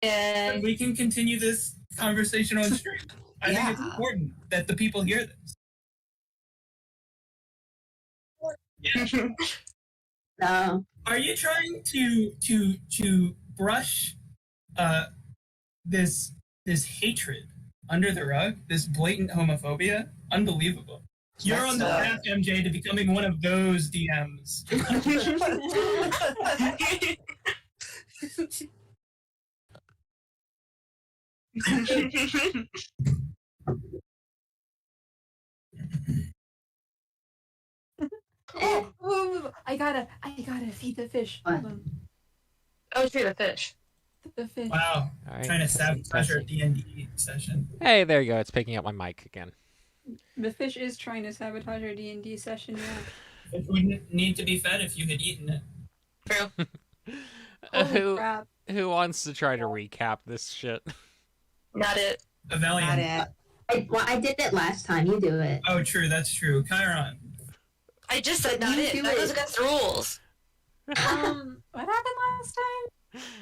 And we can continue this conversation on stream. I think it's important that the people hear this. Yeah. No. Are you trying to brush this hatred under the rug? This blatant homophobia? Unbelievable. You're on the path, MJ, to becoming one of those DMs. I gotta feed the fish. Hold on. Oh, feed the fish. The fish. Wow. Right, Trying to sabotage our D&D session. Hey, there you go. It's picking up my mic again. The fish is trying to sabotage our D&D session, yeah. It wouldn't need to be fed if you had eaten it. True. Holy crap. Who wants to try to recap this shit? Not it. Avelian. I did it last time. You do it. Oh, true. That's true. Chiron. I just said not it. That goes against the rules. What happened last time?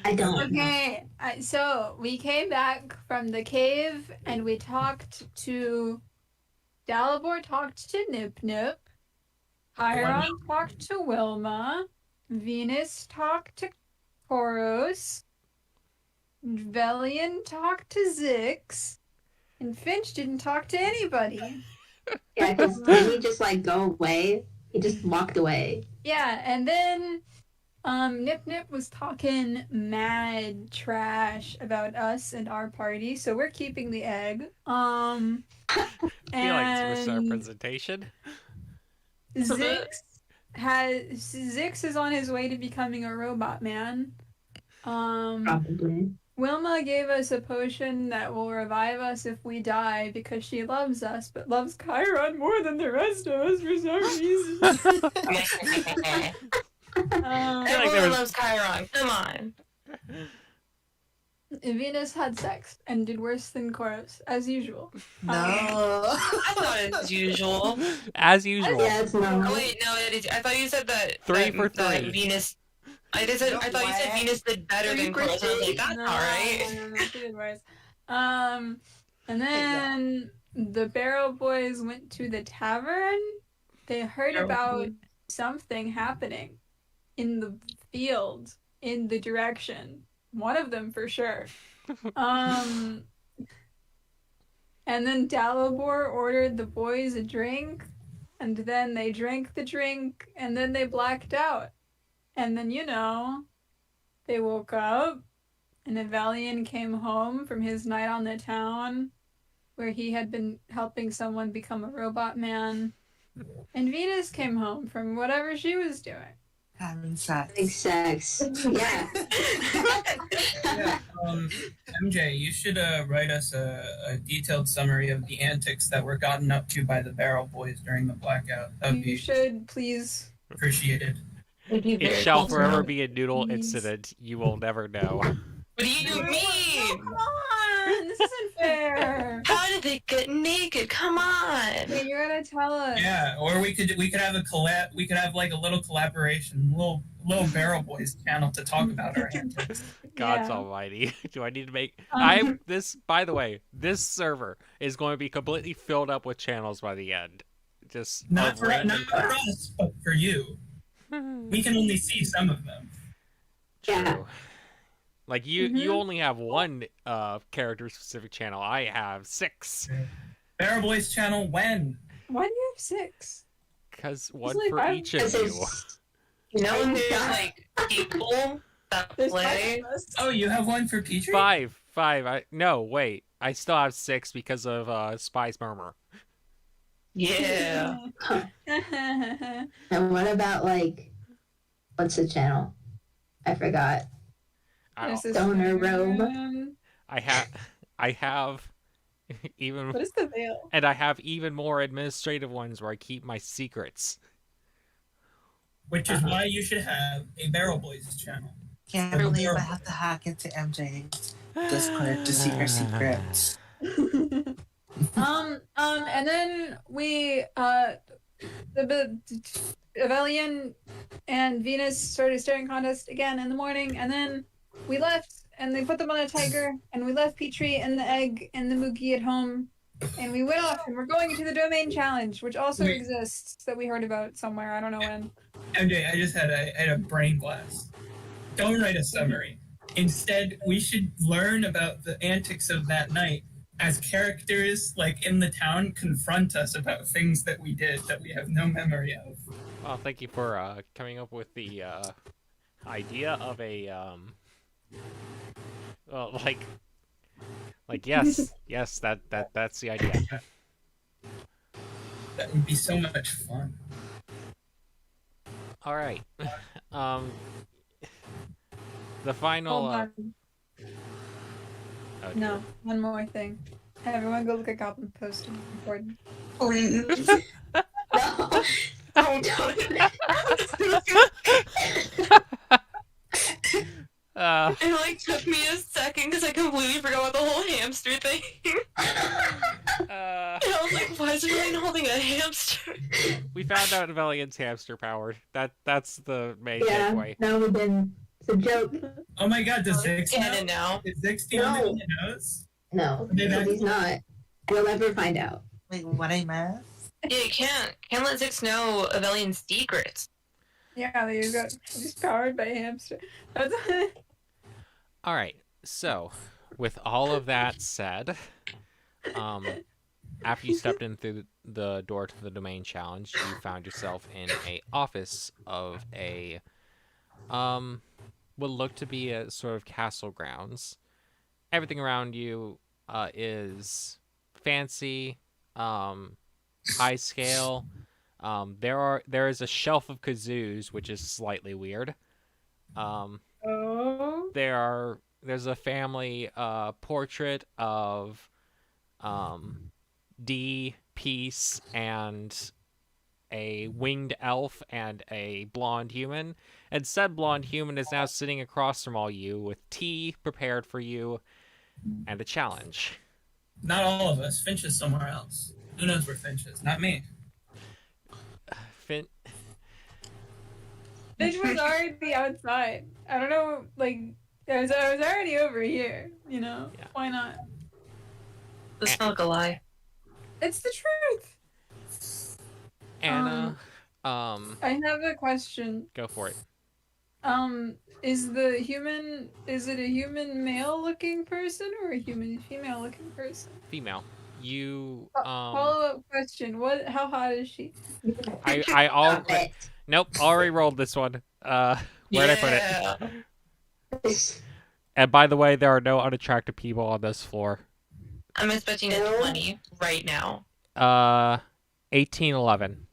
I don't. Okay, so we came back from the cave and we talked to Dalibor, talked to Nip Nip, Chiron talked to Wilma, Venus talked to Koros, Velian talked to Zix, and Finch didn't talk to anybody. Yeah, because didn't he just like go away? He just walked away. Yeah, and then Nip Nip was talking mad trash about us and our party, so we're keeping the egg. I feel like it's representation. Zix is on his way to becoming a robot man. Probably. Wilma gave us a potion that will revive us if we die because she loves us, but loves Chiron more than the rest of us for some reason. Everyone loves Chiron. Come on. Venus had sex and did worse than Koros, as usual. No. I thought it was usual. As usual. Yeah, it's not. Oh, wait, no, I thought you said that. 3 for 3. That Venus. I thought you said Venus did better than Koros. I was like, that's alright. No, she did worse. And then the Barrel Boys went to the tavern. They heard about something happening in the field, in the direction. One of them for sure. And then Dalibor ordered the boys a drink, and then they drank the drink, and then they blacked out. And then, they woke up, and Avelian came home from his night on the town, where he had been helping someone become a robot man. And Venus came home from whatever she was doing. Having sex. Big sex. Yeah. Yeah, MJ, you should write us a detailed summary of the antics that were gotten up to by the Barrel Boys during the blackout. That would You be should, please. appreciated. It shall forever be a noodle incident. You will never know. What do you mean? Come on! This isn't fair! How did they get naked? Come on! Wait, you're gonna tell us. Yeah, or we could have a collab. We could have like a little collaboration, little Barrel Boys channel to talk about our antics. God's almighty. Do I need to make... By the way, this server is going to be completely filled up with channels by the end. Just not for us, but for you. We can only see some of them. True. Yeah. Like you only have one character specific channel. I have 6. Barrel Boys channel when? Why do you have 6? Because one like for each of you. You know when there's like people that play? Oh, you have one for Petrie? 5. No, wait. I still have 6 because of Spy's Murmur. Yeah. And what about what's the channel? I forgot. Stoner Robe. I have even. What is the veil? And I have even more administrative ones where I keep my secrets. Which is why you should have a Barrel Boys channel. Can't believe I have to hack into MJ's Discord to see her secrets. And then we, the Avelian and Venus started staring contest again in the morning, and then we left, and they put them on a tiger, and we left Petrie and the egg and the Moogie at home, and we went off, and we're going into the domain challenge, which also exists, that we heard about somewhere. I don't know when. MJ, I had a brain blast. Don't write a summary. Instead, we should learn about the antics of that night as characters, like, in the town, confront us about things that we did that we have no memory of. Well, thank you for coming up with the idea of a well, yes, that's the idea. That would be so much fun. All right. The final. Hold on. Oh, No, one more thing. Hey, everyone go look at Goblin Post. It's important. Please. No. I don't. It like took me a second because I completely forgot about the whole hamster thing. And I was like, why is Valiant holding a hamster? We found out Valiant's hamster powered. That's the main Yeah, takeaway. that would have been. It's a joke. Oh my god, does Zix Canon know? now. Is Zix the only one that knows? No, Did I- he's not. We'll never find out. Wait, what I missed? Yeah, you can't let Zix know Avelian's secrets. Yeah, there you go. He's powered by a hamster. That's All right. So, with all of that said, after you stepped in through the door to the domain challenge, you found yourself in a office of a what looked to be a sort of castle grounds. Everything around you is fancy, high scale. There is a shelf of kazoos, which is slightly weird. oh. There's a family portrait of D, Peace, and a winged elf and a blonde human. And said blonde human is now sitting across from all you with tea prepared for you and a challenge. Not all of us. Finch is somewhere else. Who knows where Finch is? Not me. Fin. Finch was already outside. I don't know, like, I was already over here, you know? Yeah. Why not? Doesn't sound like a lie. It's the truth! Anna, I have a question. go for it. Is it a human male looking person or a human female looking person? Female. You Follow-up question. How hot is she? I already nope, already rolled this one. Where'd I put it? And by the way, there are no unattractive people on this floor. I'm expecting a 20 right now. 1811.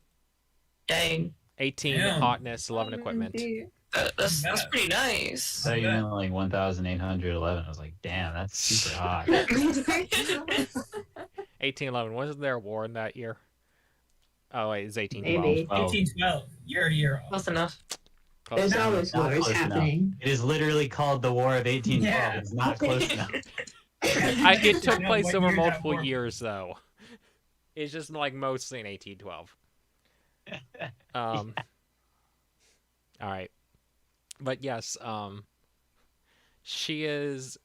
Dang. 18 Damn. hotness, 11 equipment. Indeed. That's pretty nice. So you meant like 1,811. I was like, damn, that's super hot. 1811. Wasn't there a war in that year? Oh wait, it's 1812. Maybe. 1812. You're a year off. Close enough. Close There's enough. always Not wars close enough. happening. It is literally called the War of 1812. Yeah. It's not close enough. It took No, place what over year that multiple war- years, though. It's just like mostly in 1812. All right, but yes, she is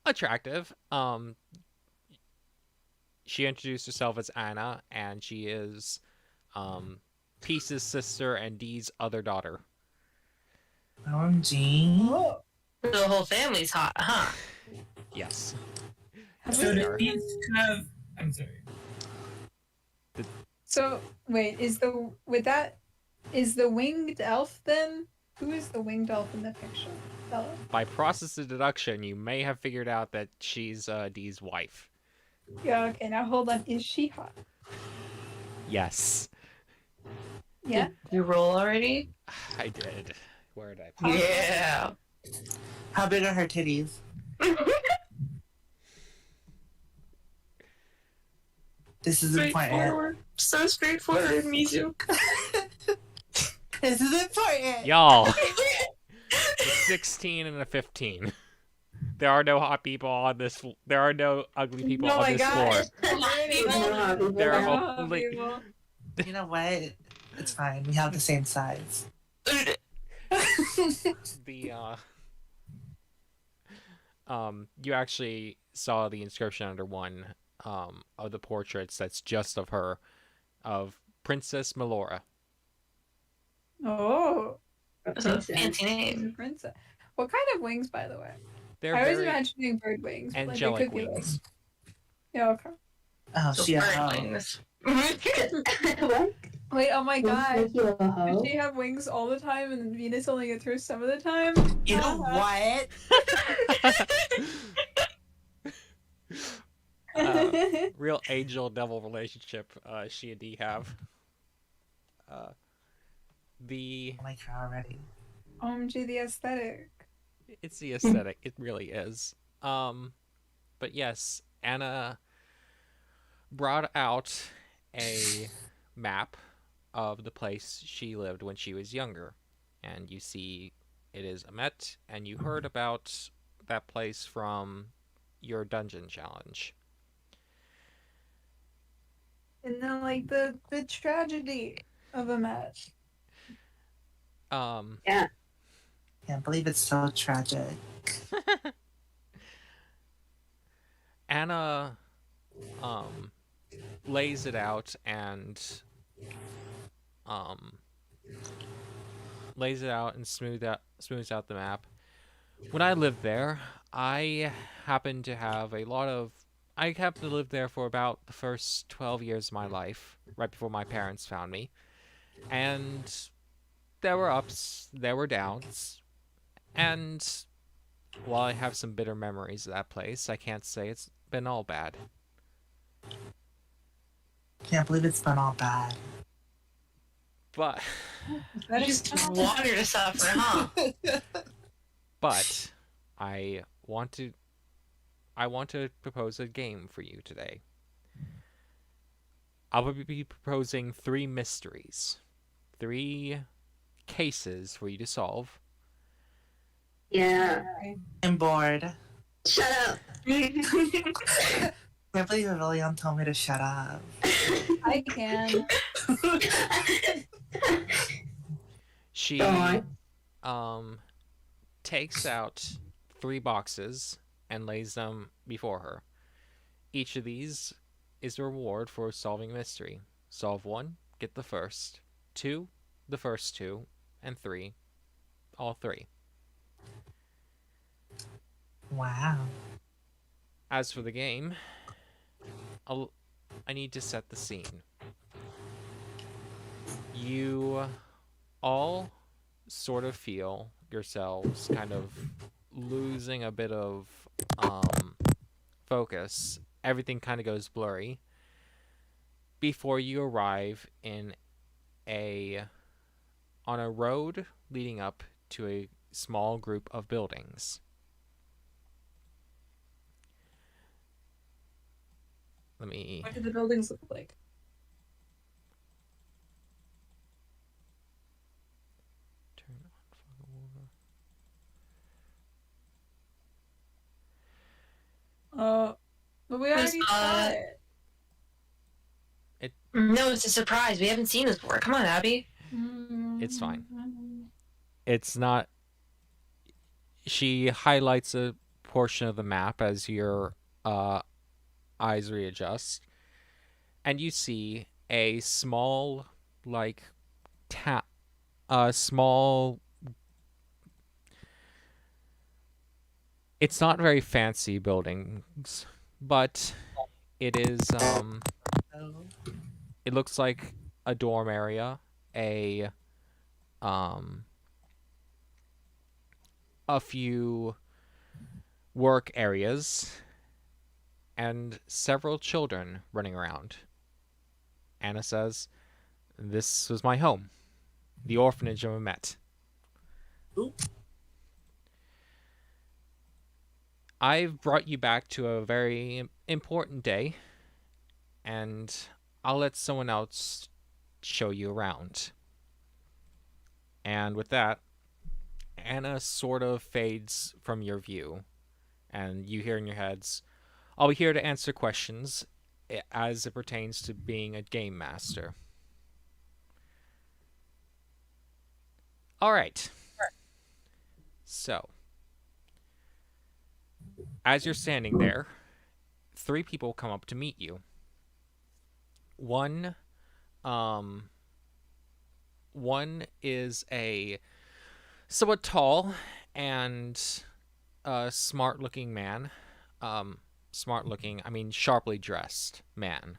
attractive. She introduced herself as Anna, and she is Peace's sister and Dee's other daughter. OMG. The whole family's hot, huh? Yes. So do these have... I'm sorry. So wait, is the winged elf then? Who is the winged elf in the picture? Bella? By process of deduction, you may have figured out that she's Dee's wife. Yeah. Okay. Now hold on. Is she hot? Yes, Yeah. Did you roll already? I did. Where did I put it? Yeah. How big are her titties? This is important. So straightforward, Mizu. This is important. Y'all, a 16 and a 15. There are no hot people on this. There are no ugly people Oh on my this gosh. floor. There There are only. You know what? It's fine. We have the same size. The You actually saw the inscription under one of the portraits that's just of her, of Princess Melora. Oh, That's a Princess. fancy she's a name. princess. What kind of wings, by the way? They're I was very imagining bird wings, but like they angelic could be like, wings. yeah, okay. Oh, So she a bird hoe. wings. What? Wait, oh my Won't god. make you a Does hoe? she have wings all the time and then Venus only gets hers some of the time? You know what? Real angel devil relationship she and Dee have. The I like her already. OMG, the aesthetic. It's the aesthetic. It really is. But yes, Anna brought out a map of the place she lived when she was younger. And you see it is Amet, and you heard about that place from your dungeon challenge. And then like the tragedy of a match. Yeah. Can't believe it's so tragic. Anna lays it out and smooths out the map. When I lived there, I happened to live there for about the first 12 years of my life, right before my parents found me. And there were ups, there were downs, and while I have some bitter memories of that place, I can't say it's been all bad. Can't believe it's been all bad. But That You is just want her to suffer, huh? But I want to propose a game for you today. I'll be proposing 3 mysteries. 3 cases for you to solve. Yeah. I'm bored. Shut up. Can't believe Aurelion told me to shut up. I can. She Go on. takes out 3 boxes and lays them before her. Each of these is a reward for solving a mystery. Solve 1, get the first. 2, the first 2, and 3, all 3. Wow. As for the game, I need to set the scene. You all sort of feel yourselves kind of losing a bit of focus. Everything kind of goes blurry before you arrive on a road leading up to a small group of buildings. Let me What do the buildings look like? turn on. But we already saw it. No, it's a surprise. We haven't seen this before. Come on, Abby. It's fine. It's not. She highlights a portion of the map as your eyes readjust, and you see a small, like, small. It's not very fancy buildings, but it is. It looks like a dorm area, a few work areas, and several children running around. Anna says, "This was my home, the orphanage of Amet." Oop. I've brought you back to a very important day, and I'll let someone else show you around. And with that, Anna sort of fades from your view, and you hear in your heads, "I'll be here to answer questions as it pertains to being a game master." All right. So, As you're standing there, 3 people come up to meet you. One, um, one is a somewhat tall and smart-looking man. Smart-looking, I mean sharply dressed man.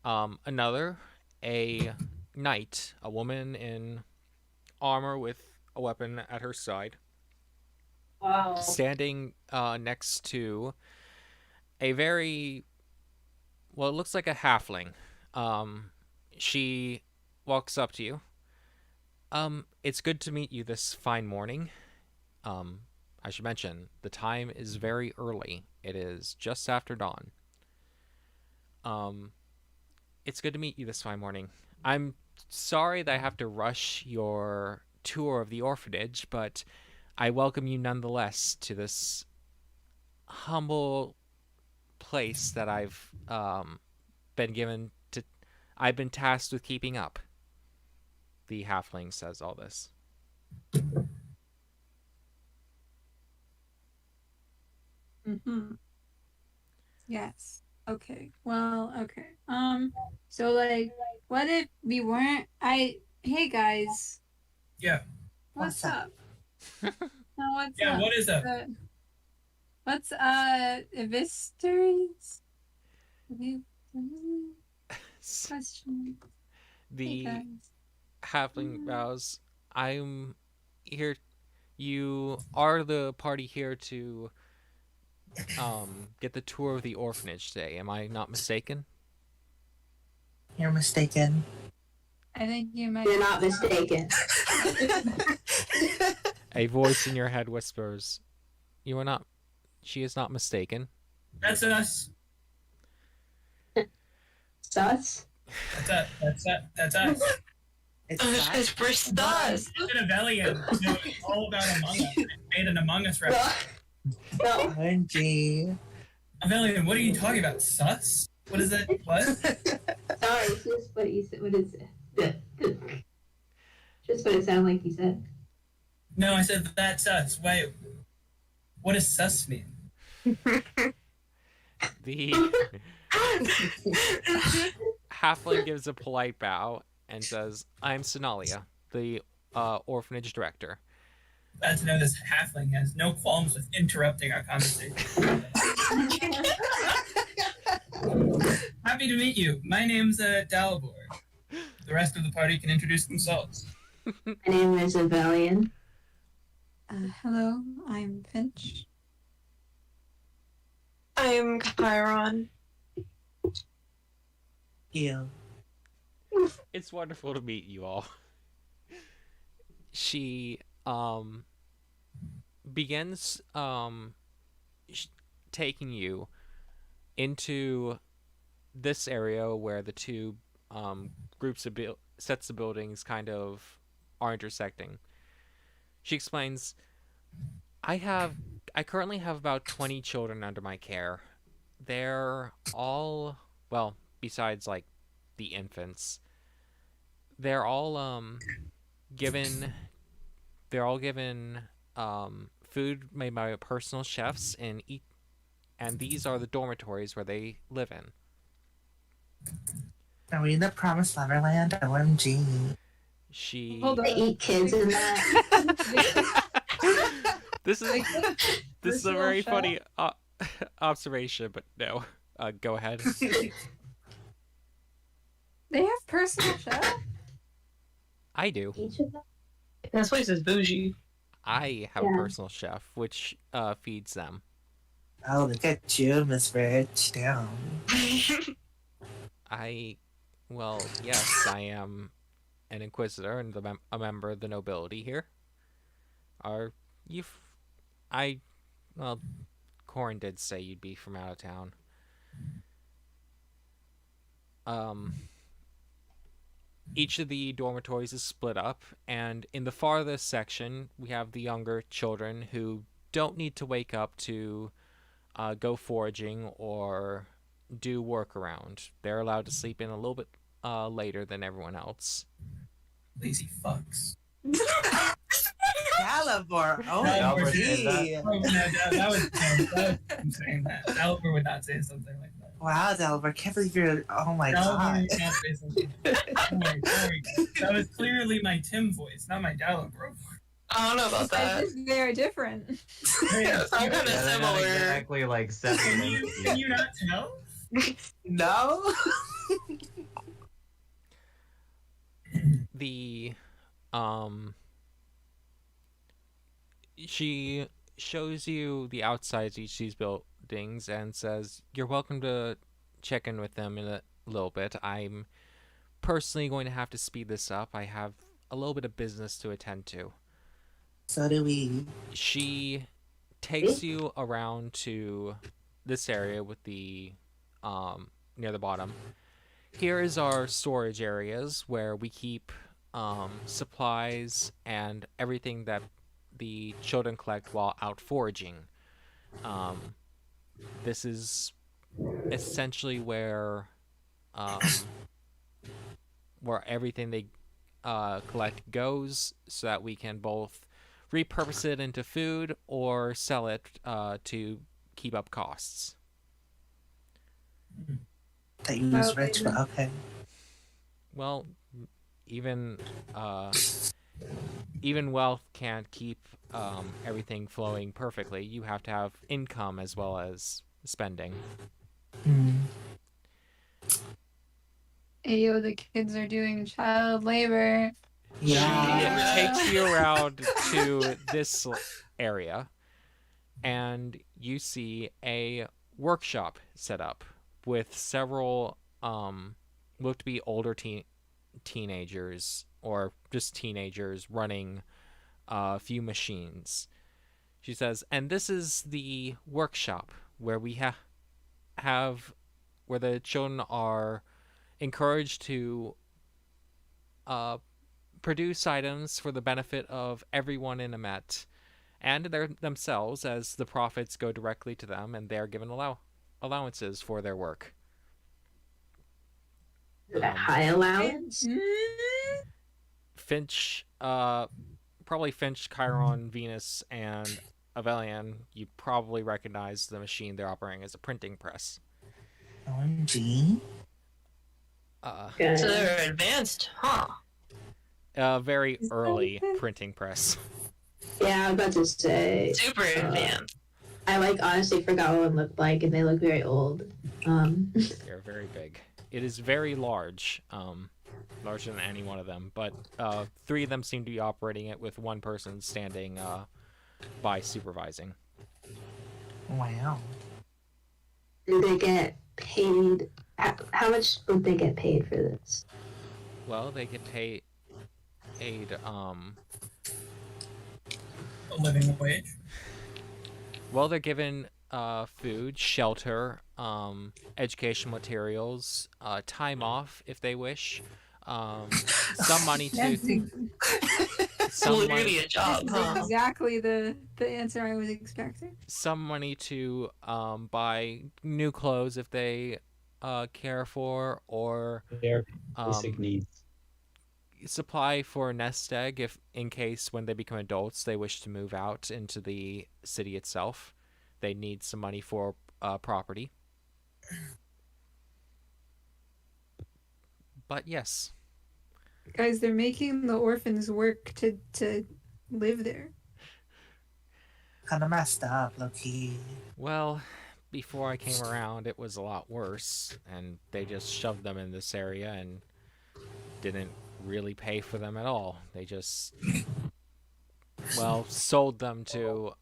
Another, a knight, a woman in armor with a weapon at her side, Wow. standing next to a very, well, it looks like a halfling. She walks up to you. It's good to meet you this fine morning. I should mention, the time is very early. It is just after dawn. It's good to meet you this fine morning. I'm sorry that I have to rush your tour of the orphanage, but I welcome you nonetheless to this humble place that I've been tasked with keeping up. The halfling says all this. Yes. Okay. Well, okay. So like, what if we weren't? Hey guys. Yeah. What's up? No, what's Yeah, up? what is up? What's Evisteries? Question. Hey The guys. halfling bows. I'm here. You are the party here to get the tour of the orphanage today. Am I not mistaken? You're mistaken. I think you might. You're not mistaken. A voice in your head whispers, "You are not. She is not mistaken." That's us. Sus? That's us. It's For stars. It's an Avellian. So it's all about Among Us. I made an Among Us reference. No. OMG. Avellian, what are you talking about? Sus? What is it? What? Sorry, it's just what you said. What is it? Just what it sounded like you said. No, I said that's us. Wait. What does sus mean? The halfling gives a polite bow and says, "I'm Sonalia, the orphanage director." Glad to know this halfling has no qualms with interrupting our conversation. Happy to meet you. My name's Dalibor. The rest of the party can introduce themselves. My name is Avellian. Hello, I'm Finch. I'm Chiron. You. It's wonderful to meet you all. She begins taking you into this area where the two groups of sets of buildings kind of are intersecting. She explains, I currently have about 20 children under my care. They're all, well, besides like the infants, they're all given food made by personal chefs, and these are the dormitories where they live in. Are we in the Promised Neverland? OMG. She Hold on. They eat kids in that. This is a Personal very chef? funny observation, but no. Go ahead. They have personal chef? I do. Each of them? This place is bougie. I have a Yeah. personal chef, which feeds them. Oh, look at you, Miss Rich. Down. Well, yes, I am an inquisitor and a member of the nobility here. Well, Corin did say you'd be from out of town. Each of the dormitories is split up, and in the farthest section, we have the younger children who don't need to wake up to go foraging or do work around. They're allowed to sleep in a little bit later than everyone else. Lazy fucks. Dalibor. Oh, Dalibor said that. gee. Oh, no, that was I'm saying that. Dalibor would not say something like that. Wow, Dalibor, can't believe you're. Oh my Dalibor god. would not say something like that. Don't worry, guys. That was clearly my Tim voice, not my Dalibor voice. I don't know about that. They are different. Yeah, I'm kind of Yeah, they're not similar. exactly like separate. Can you not tell? No. The she shows you the outsides of each of these buildings and says you're welcome to check in with them in a little bit. I'm personally going to have to speed this up. I have a little bit of business to attend to. So do we. She takes you around to this area with the near the bottom. Here is our storage areas where we keep supplies and everything that the children collect while out foraging. This is essentially where everything they collect goes, so that we can both repurpose it into food or sell it to keep up costs. That you was Okay, rich, but okay. Well, even wealth can't keep everything flowing perfectly. You have to have income as well as spending. Ayo, the kids are doing child labor. Yeah. She takes you around to this area, and you see a workshop set up with several look to be older teenagers or just teenagers running a few machines. She says, and this is the workshop where we have where the children are encouraged to produce items for the benefit of everyone in Amet and themselves, as the profits go directly to them and they're given allowances for their work. That high allowance? Finch, probably Finch, Chiron, Venus, and Avelian, you probably recognize the machine they're operating as a printing press. OMG. Good. So they're advanced, huh? A very early printing press. Yeah, I was about to say. Super advanced. I honestly forgot what one looked like, and they look very old. They're very big. It is very large, larger than any one of them, but 3 of them seem to be operating it with one person standing by supervising. Wow. Do they get paid? How much would they get paid for this? Well, they get paid A living wage. well, they're given food, shelter, education materials, time off if they wish, some money to Literally a job, This is huh? exactly the answer I was expecting. some money to buy new clothes if they care for, or Their basic needs. supply for a nest egg if in case when they become adults they wish to move out into the city itself. They need some money for property. But yes, Guys, they're making the orphans work to live there. Kinda messed up, low-key. well, before I came around it was a lot worse, and they just shoved them in this area and didn't really pay for them at all. They just sold them to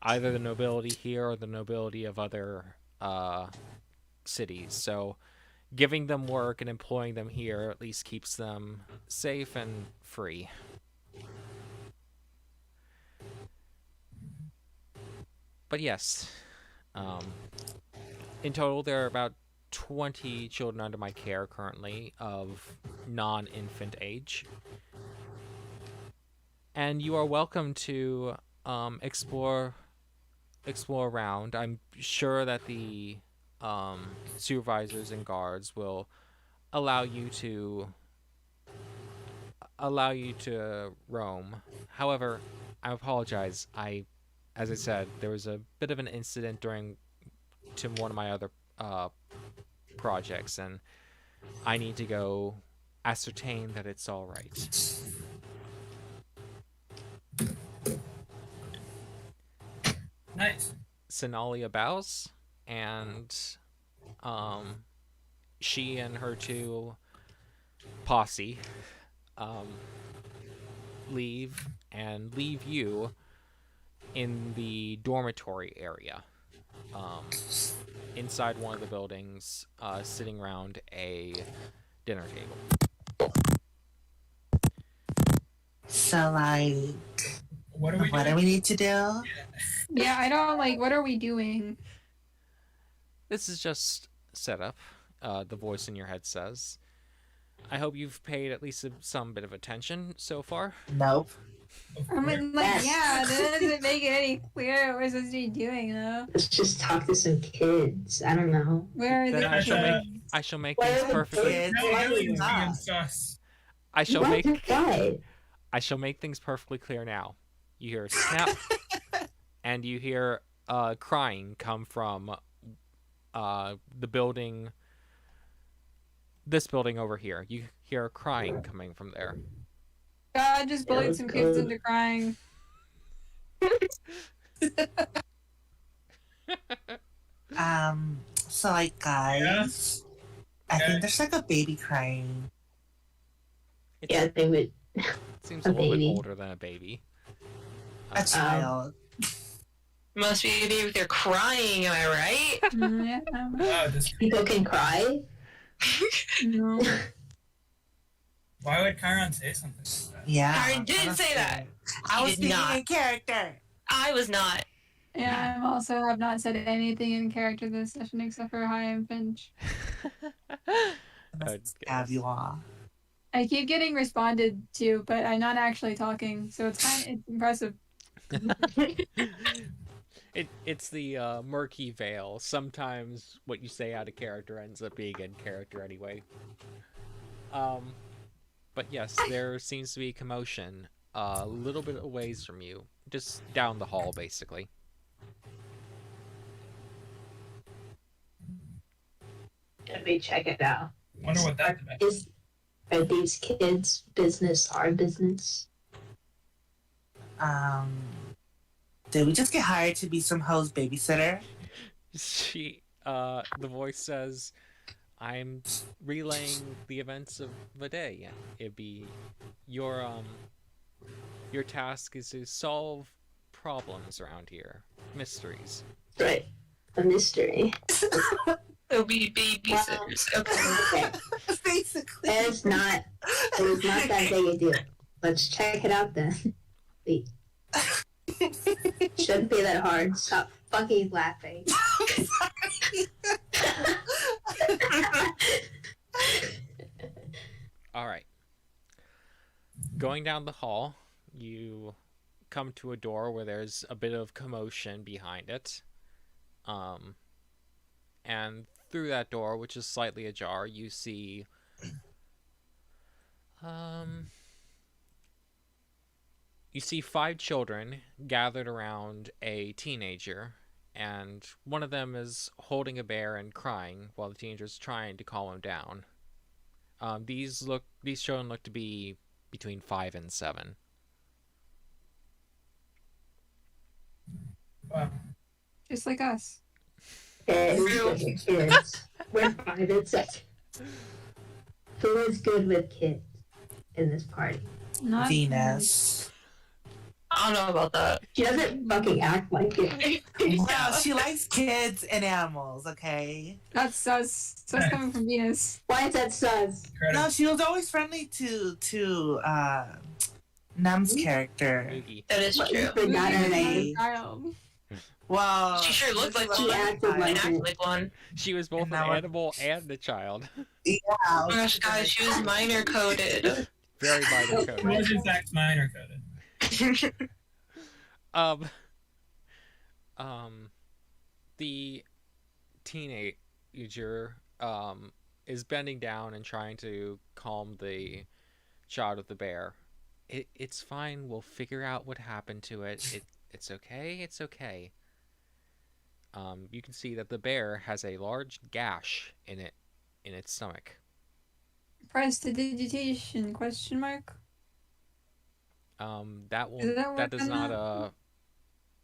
either the nobility here or the nobility of other cities. So giving them work and employing them here at least keeps them safe and free. But yes, in total there are about 20 children under my care currently of non-infant age. And you are welcome to explore around. I'm sure that the supervisors and guards will allow you to allow you to roam. However, I apologize. As I said, there was a bit of an incident during to one of my other projects, and I need to go ascertain that it's all right. Nice. Sonalia bows, and she and her two posse leave you in the dormitory area, inside one of the buildings, sitting around a dinner table. So, like, What are we what do doing? we need to do? Yeah, I don't like. What are we doing? This is just setup, the voice in your head says. I hope you've paid at least some bit of attention so far. Nope. I mean, like, yeah, that doesn't make it any clearer what we're supposed to be doing, though. Let's just talk to some kids. I don't know. Where are Then the I shall kids? make I shall make Where things are the perfectly. kids? No, Why aliens are you being not? sus. I shall What? make Why? I shall make things perfectly clear now. You hear a snap, and you hear crying come from the building. This building over here. You hear crying coming from there. God just bullied some kids into crying. So, like, guys, I think there's like a baby crying. Yeah, they would. Seems A a little bit baby. older than a baby. A child. Must be a baby with your crying, am I right? Yeah. Wow, this, People can cry. No. why would Chiron say something like that? Yeah. Karen didn't say that. I He was did speaking not. in character. I was not. Yeah, I also have not said anything in character this session except for hi, I'm Finch. I must have you all. I keep getting responded to, but I'm not actually talking, so it's impressive. It's the murky veil. Sometimes what you say out of character ends up being in character anyway. But yes, there seems to be commotion a little bit a ways from you, just down the hall, basically. Let me check it out. Wonder what that's about. Are these kids' business our business? Did we just get hired to be some hoe's babysitter? The voice says, I'm relaying the events of the day. It'd be your task is to solve problems around here, mysteries. Right. A mystery. They'll be babysitters. Okay. Okay. Basically. It is not that big a deal. Let's check it out then. Wait. Shouldn't be that hard. Stop fucking laughing. All right. Going down the hall, you come to a door where there's a bit of commotion behind it. And through that door, which is slightly ajar, you see you see 5 children gathered around a teenager, and one of them is holding a bear and crying while the teenager's trying to calm him down. These children look to be between 5 and 7. Wow. Just like us. Okay, who's good with kids? We're 5 and 6. Who is good with kids in this party? Not Venus. I don't know about that. She doesn't fucking act like it. Well, she likes kids and animals, okay? That's sus. Sus coming from Venus. Why is that sus? No, she was always friendly to Num's character. Moogie. That is What, true. you forgot her name? Child. Well, She sure looked like She one. acted And like acted it. like one. She was both an Now what- animal and a child. Yeah. Oh my gosh, guys, she was minor coded. Very minor It code. was in fact minor coded. The teenager is bending down and trying to calm the shot of the bear. It's fine. We'll figure out what happened to it. It's okay. It's okay. You can see that the bear has a large gash in its stomach. Prestidigitation? Question mark. That will Does that work does on not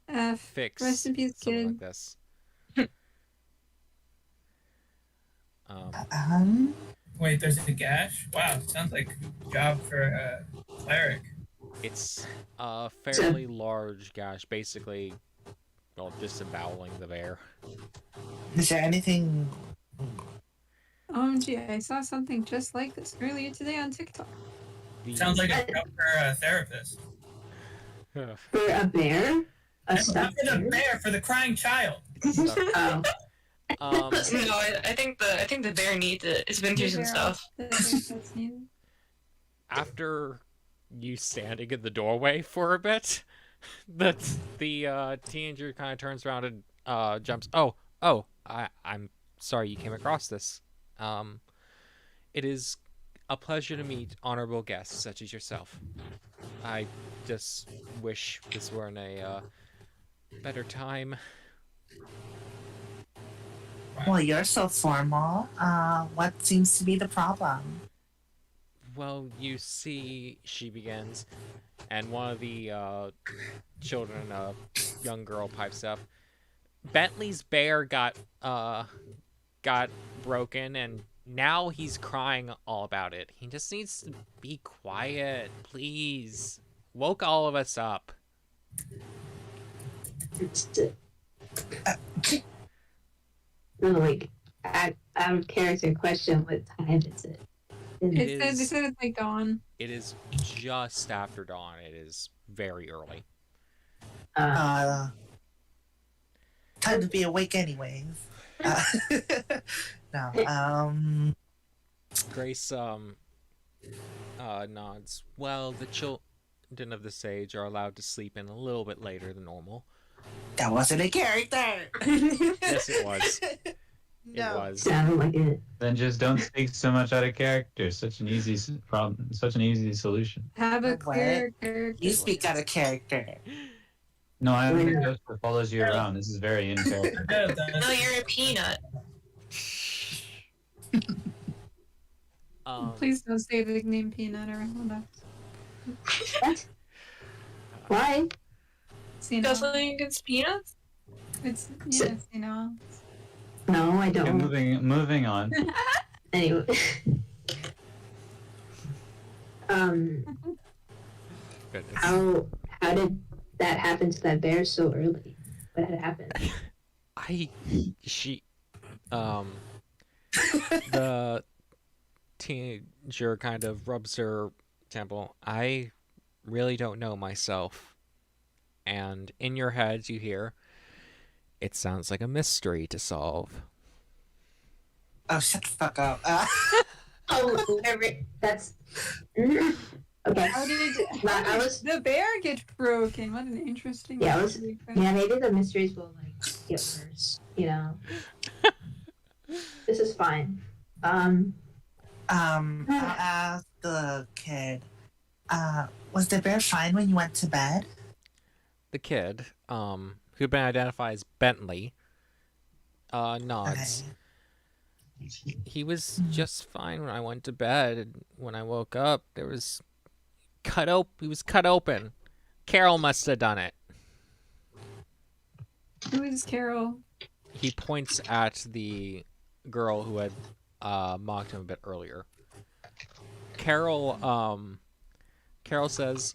that? fix Rest in peace, something kid. like this. Wait, there's a gash? Wow, sounds like a job for a cleric. It's a fairly large gash, basically, well, disemboweling the bear. Is there anything? Gee, I saw something just like this earlier today on TikTok. Sounds like a job for a therapist. For a bear? A Not stuffed for the bear? bear, for the crying child. Oh. No, I think the bear needs it. It's been through some stuff. That's needed. After you standing in the doorway for a bit, the teenager kind of turns around and jumps. I'm sorry you came across this. It is a pleasure to meet honorable guests such as yourself. I just wish this weren't a better time. Well, you're so formal. What seems to be the problem? Well, you see, she begins, and one of the children, a young girl, pipes up. Bentley's bear got broken, and now he's crying all about it. He just needs to be quiet, please. Woke all of us up. No, like, out of character question, what time is it? It They is- said it's like dawn. It is just after dawn. It is very early. Time to be awake anyways. No, Grace nods. Well, the children of this age are allowed to sleep in a little bit later than normal. that wasn't a character. Yes, it was. No. It was. Sounded like it. Then just don't speak so much out of character. Such an easy problem. Such an easy solution. Have a What? clear character. You speak out of character. No, I'm the ghost that follows you around. This is very in character. No, you're a peanut. Please don't say the name Peanut around us. What? Why? See, Got something against peanuts? it's yes, you know. No, I Okay, don't. moving on. Anyway. Goodness. How did that happen to that bear so early? What had happened? The teenager kind of rubs her temple. I really don't know myself. And in your head, you hear, it sounds like a mystery to solve. Oh, shut the fuck up. Oh, that's okay. How did I was the bear get broken? What an interesting. Yeah, I was- mystery. yeah. Maybe the mysteries will like get worse. You know. This is fine. I'll ask the kid. Was the bear fine when you went to bed? The kid, who'd been identified as Bentley, nods. Okay. He was just fine when I went to bed. And when I woke up, he was cut open. Carol must have done it. Who is Carol? He points at the girl who had mocked him a bit earlier. Carol says,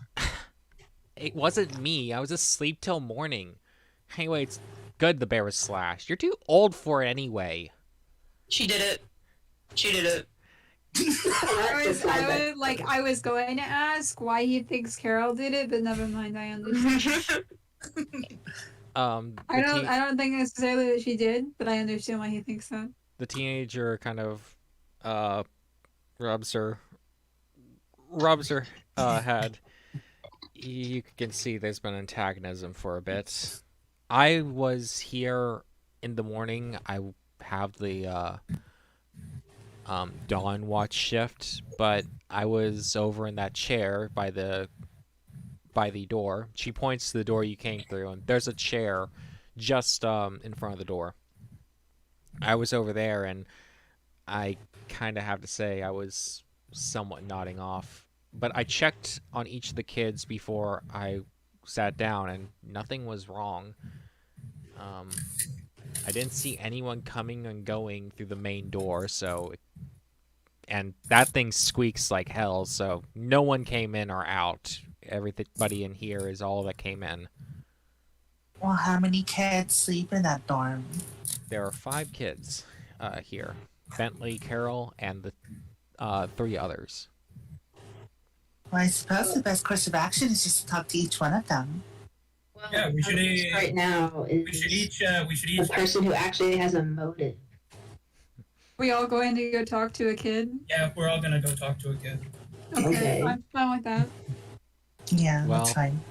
it wasn't me. I was asleep till morning. Anyway, it's good the bear was slashed. You're too old for it anyway. She did it. She did it. I was going to ask why he thinks Carol did it, but never mind. I understand. I don't think necessarily that she did, but I understand why he thinks that. The teenager kind of rubs her head. You can see there's been antagonism for a bit. I was here in the morning. I have the dawn watch shift, but I was over in that chair by the door. She points to the door you came through, and there's a chair just in front of the door. I was over there, and I kind of have to say I was somewhat nodding off. But I checked on each of the kids before I sat down, and nothing was wrong. I didn't see anyone coming and going through the main door, and that thing squeaks like hell, so no one came in or out. Everybody in here is all that came in. Well, how many kids sleep in that dorm? There are 5 kids here. Bentley, Carol, and the 3 others. Well, I suppose the best course of action is just to talk to each one of them. Well, Yeah, we should right now is we should each the person who actually has a motive. We all going to go talk to a kid? Yeah, we're all gonna go talk to a kid. Okay. I'm fine with that. Yeah, Well, that's fine.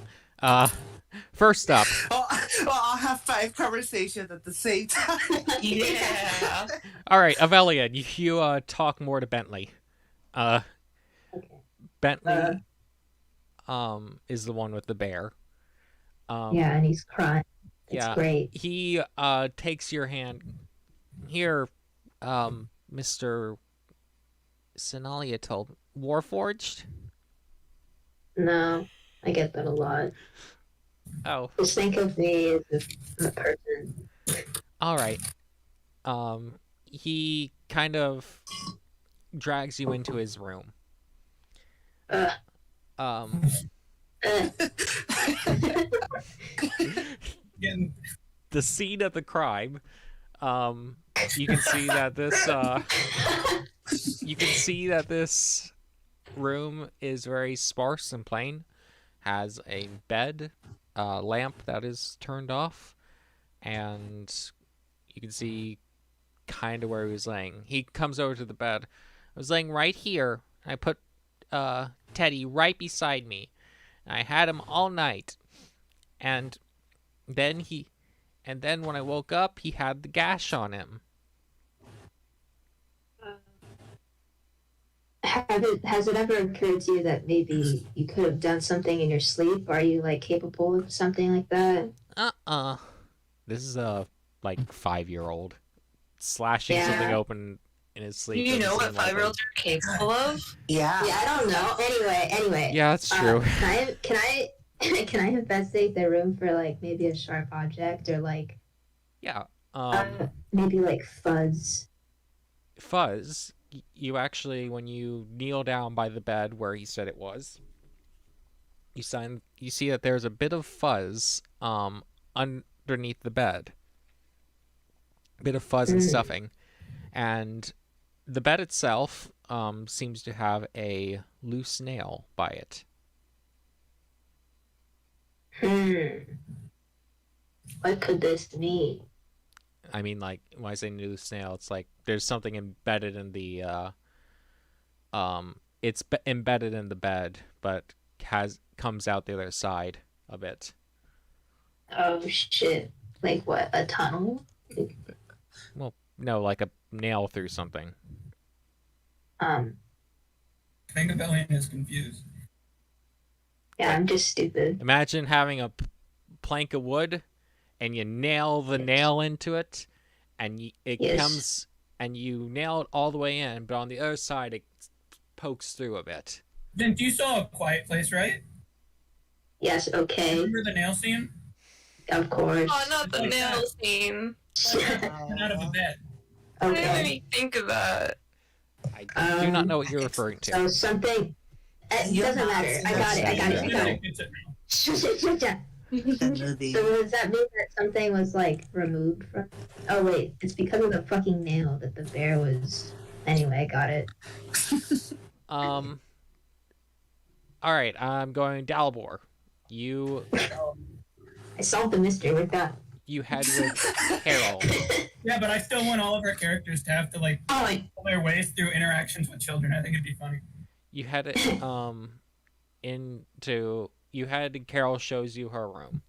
First up. Well, I'll have 5 conversations at the same time. Yeah. All right, Avelia, you talk more to Bentley. Okay. Bentley is the one with the bear. Yeah, and he's crying. It's great. He takes your hand. Here, Mr. Sinalia told Warforged? No, I get that a lot. Oh. Just think of me as a person. All right. He kind of drags you into his room. Getting The scene of the crime. You can see that this room is very sparse and plain. Has a bed, lamp that is turned off, and you can see kind of where he was laying. He comes over to the bed. I was laying right here. I put Teddy right beside me. I had him all night, and then when I woke up, he had the gash on him. Has it ever occurred to you that maybe you could have done something in your sleep? Are you like capable of something like that? This is a 5-year-old slashing something open in his sleep. Do you know doesn't what seem 5-year-olds are capable of? Yeah. Yeah, I don't know. Anyway. Yeah, that's true. Can I investigate the room for like maybe a sharp object or like Yeah. maybe like fuzz? Fuzz. You actually, when you kneel down by the bed where he said it was, you see that there's a bit of fuzz underneath the bed. A bit of fuzz and stuffing. And the bed itself seems to have a loose nail by it. What could this mean? I mean, like, when I say loose nail, it's like there's something embedded in the embedded in the bed, but comes out the other side of it. Oh shit! Like what? A tunnel? Well, no, like a nail through something. I think Abelian is confused. Yeah, I'm just stupid. Imagine having a plank of wood, and you nail the nail into it, and it comes, and you nail it all the way in, but on the other side it pokes through a bit. Then you saw A Quiet Place, right? Yes. Okay. Remember the nail scene? Of course. Oh, not the Like nail that. scene. Coming out of a bed. Why did Okay. me think of that? I do not know what you're referring to. So something. It doesn't matter. I got it. The movie. So does that mean that something was like removed from? Oh wait, it's because of the fucking nail that the bear was. Anyway, I got it. All right, I'm going Dalibor. You I solved the mystery with that. you head with Carol. Yeah, but I still want all of our characters to have to like Oh, pull their ways through interactions with children. I think it'd be funny. You head Carol shows you her room.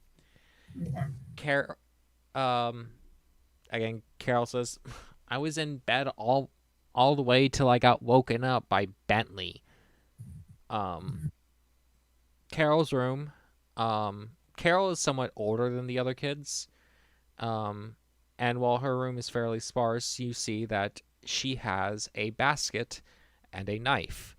Again, Carol says, I was in bed all all the way till I got woken up by Bentley. Carol's room. Carol is somewhat older than the other kids. And while her room is fairly sparse, you see that she has a basket and a knife.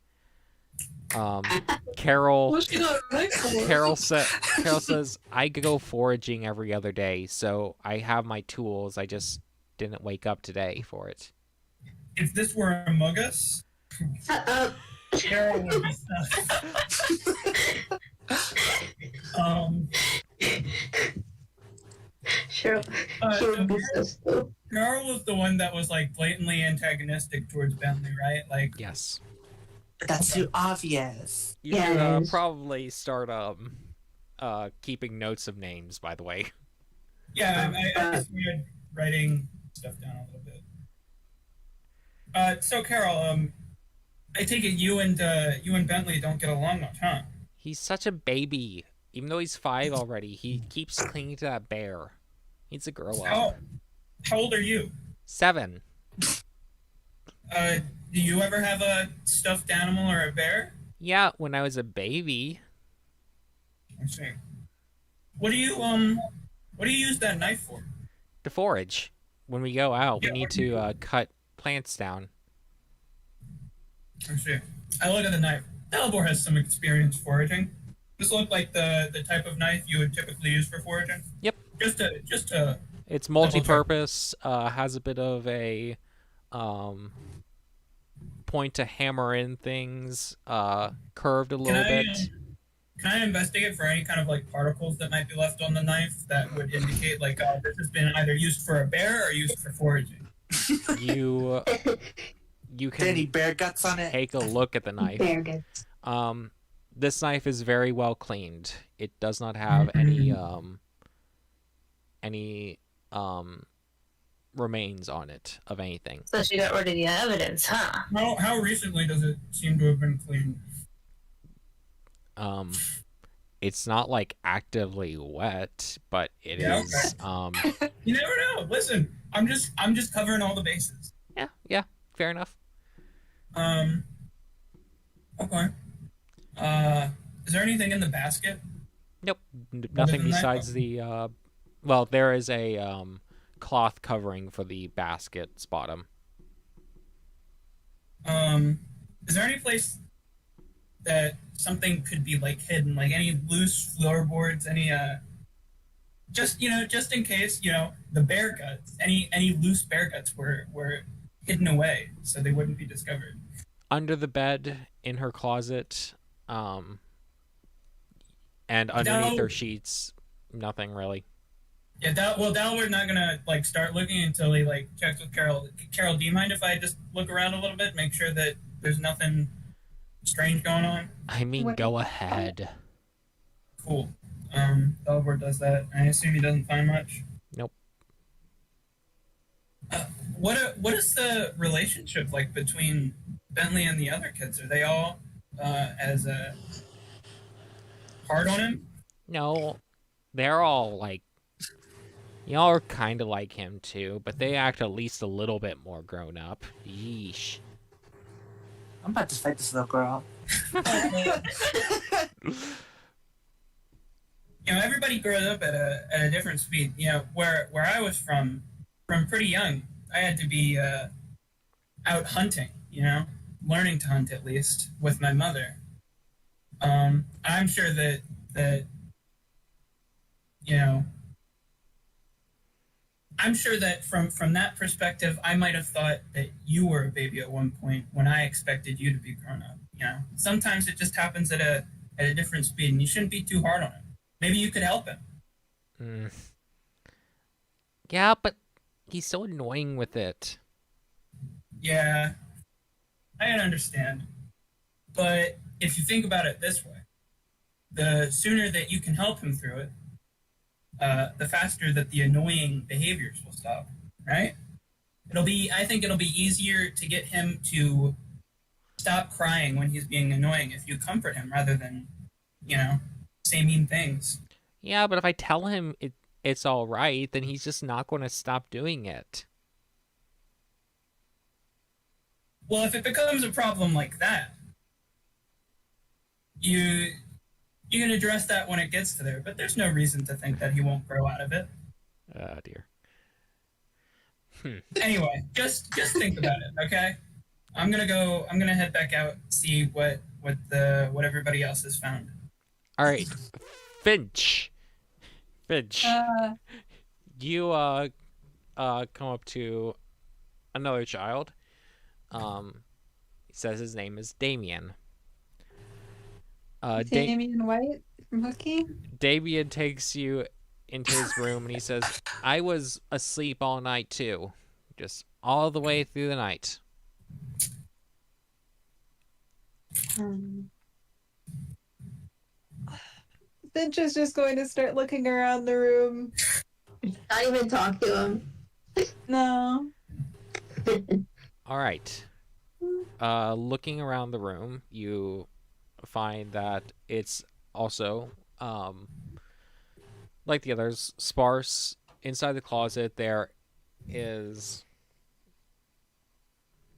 Carol What's she got a knife for? Carol says, I go foraging every other day, so I have my tools. I just didn't wake up today for it. If this were Among Us, Carol would be Sure. She would be so slow. Carol was the one that was like blatantly antagonistic towards Bentley, right? Like, Yes. That's too obvious. You Yeah, should it is. probably start keeping notes of names, by the way. yeah, I just started writing stuff down a little bit. So Carol, I take it you and Bentley don't get along much, huh? He's such a baby. Even though he's 5 already, he keeps clinging to that bear. Needs to grow up. How old are you? 7. Do you ever have a stuffed animal or a bear? Yeah, when I was a baby. I see. What do you use that knife for? To forage. When we go out, Yeah, we need what do you to cut plants down. I see. I look at the knife. Dalibor has some experience foraging. This looked like the type of knife you would typically use for foraging. Yep. Just to It's multi-purpose, has a bit of a point to hammer in things, curved a little bit. Can I investigate for any kind of like particles that might be left on the knife that would indicate like this has been either used for a bear or used for foraging? You can Any bear guts on it? take a look at the knife. Bear gets. This knife is very well cleaned. It does not have any remains on it of anything. So she got rid of the evidence, huh? How recently does it seem to have been cleaned? It's not like actively wet, but it Yeah, is. You never know. Listen, I'm just covering all the bases. Yeah, fair enough. Okay. Is there anything in the basket? Nope, nothing than that? besides the. Well, there is a cloth covering for the basket's bottom. Is there any place that something could be like hidden, like any loose floorboards, any just in case, the bear guts, any loose bear guts were hidden away so they wouldn't be discovered. Under the bed, in her closet, and underneath her sheets, nothing really. Yeah, Dalward's not gonna like start looking until he like checks with Carol. Carol, do you mind if I just look around a little bit, make sure that there's nothing strange going on? I mean, What- go ahead. Cool. Dalward does that. I assume he doesn't find much. Nope. What is the relationship like between Bentley and the other kids? Are they all as hard on him? No, they're all like. Y'all are kind of like him too, but they act at least a little bit more grown up. Yeesh. I'm about to fight this little girl. Everybody grows up at a different speed. Where I was from pretty young, I had to be out hunting. Learning to hunt at least with my mother. I'm sure that I'm sure that from that perspective, I might have thought that you were a baby at one point when I expected you to be grown up. Sometimes it just happens at a different speed, and you shouldn't be too hard on him. Maybe you could help him. Yeah, but he's so annoying with it. Yeah, I can understand. But if you think about it this way, the sooner that you can help him through it, the faster that the annoying behaviors will stop, right? I think it'll be easier to get him to stop crying when he's being annoying if you comfort him rather than, say mean things. Yeah, but if I tell him it's all right, then he's just not going to stop doing it. Well, if it becomes a problem like that, you can address that when it gets to there. But there's no reason to think that he won't grow out of it. Oh dear. Anyway, just think about it, okay? I'm gonna head back out, see what everybody else has found. All right, Finch. Finch, you come up to another child. He says his name is Damien. Damien White from Hooky. Damien takes you into his room and he says, "I was asleep all night too, just all the way through the night." Finch is just going to start looking around the room. Not even talk to him. No. All right. Looking around the room, you find that it's also, like the others, sparse. Inside the closet, there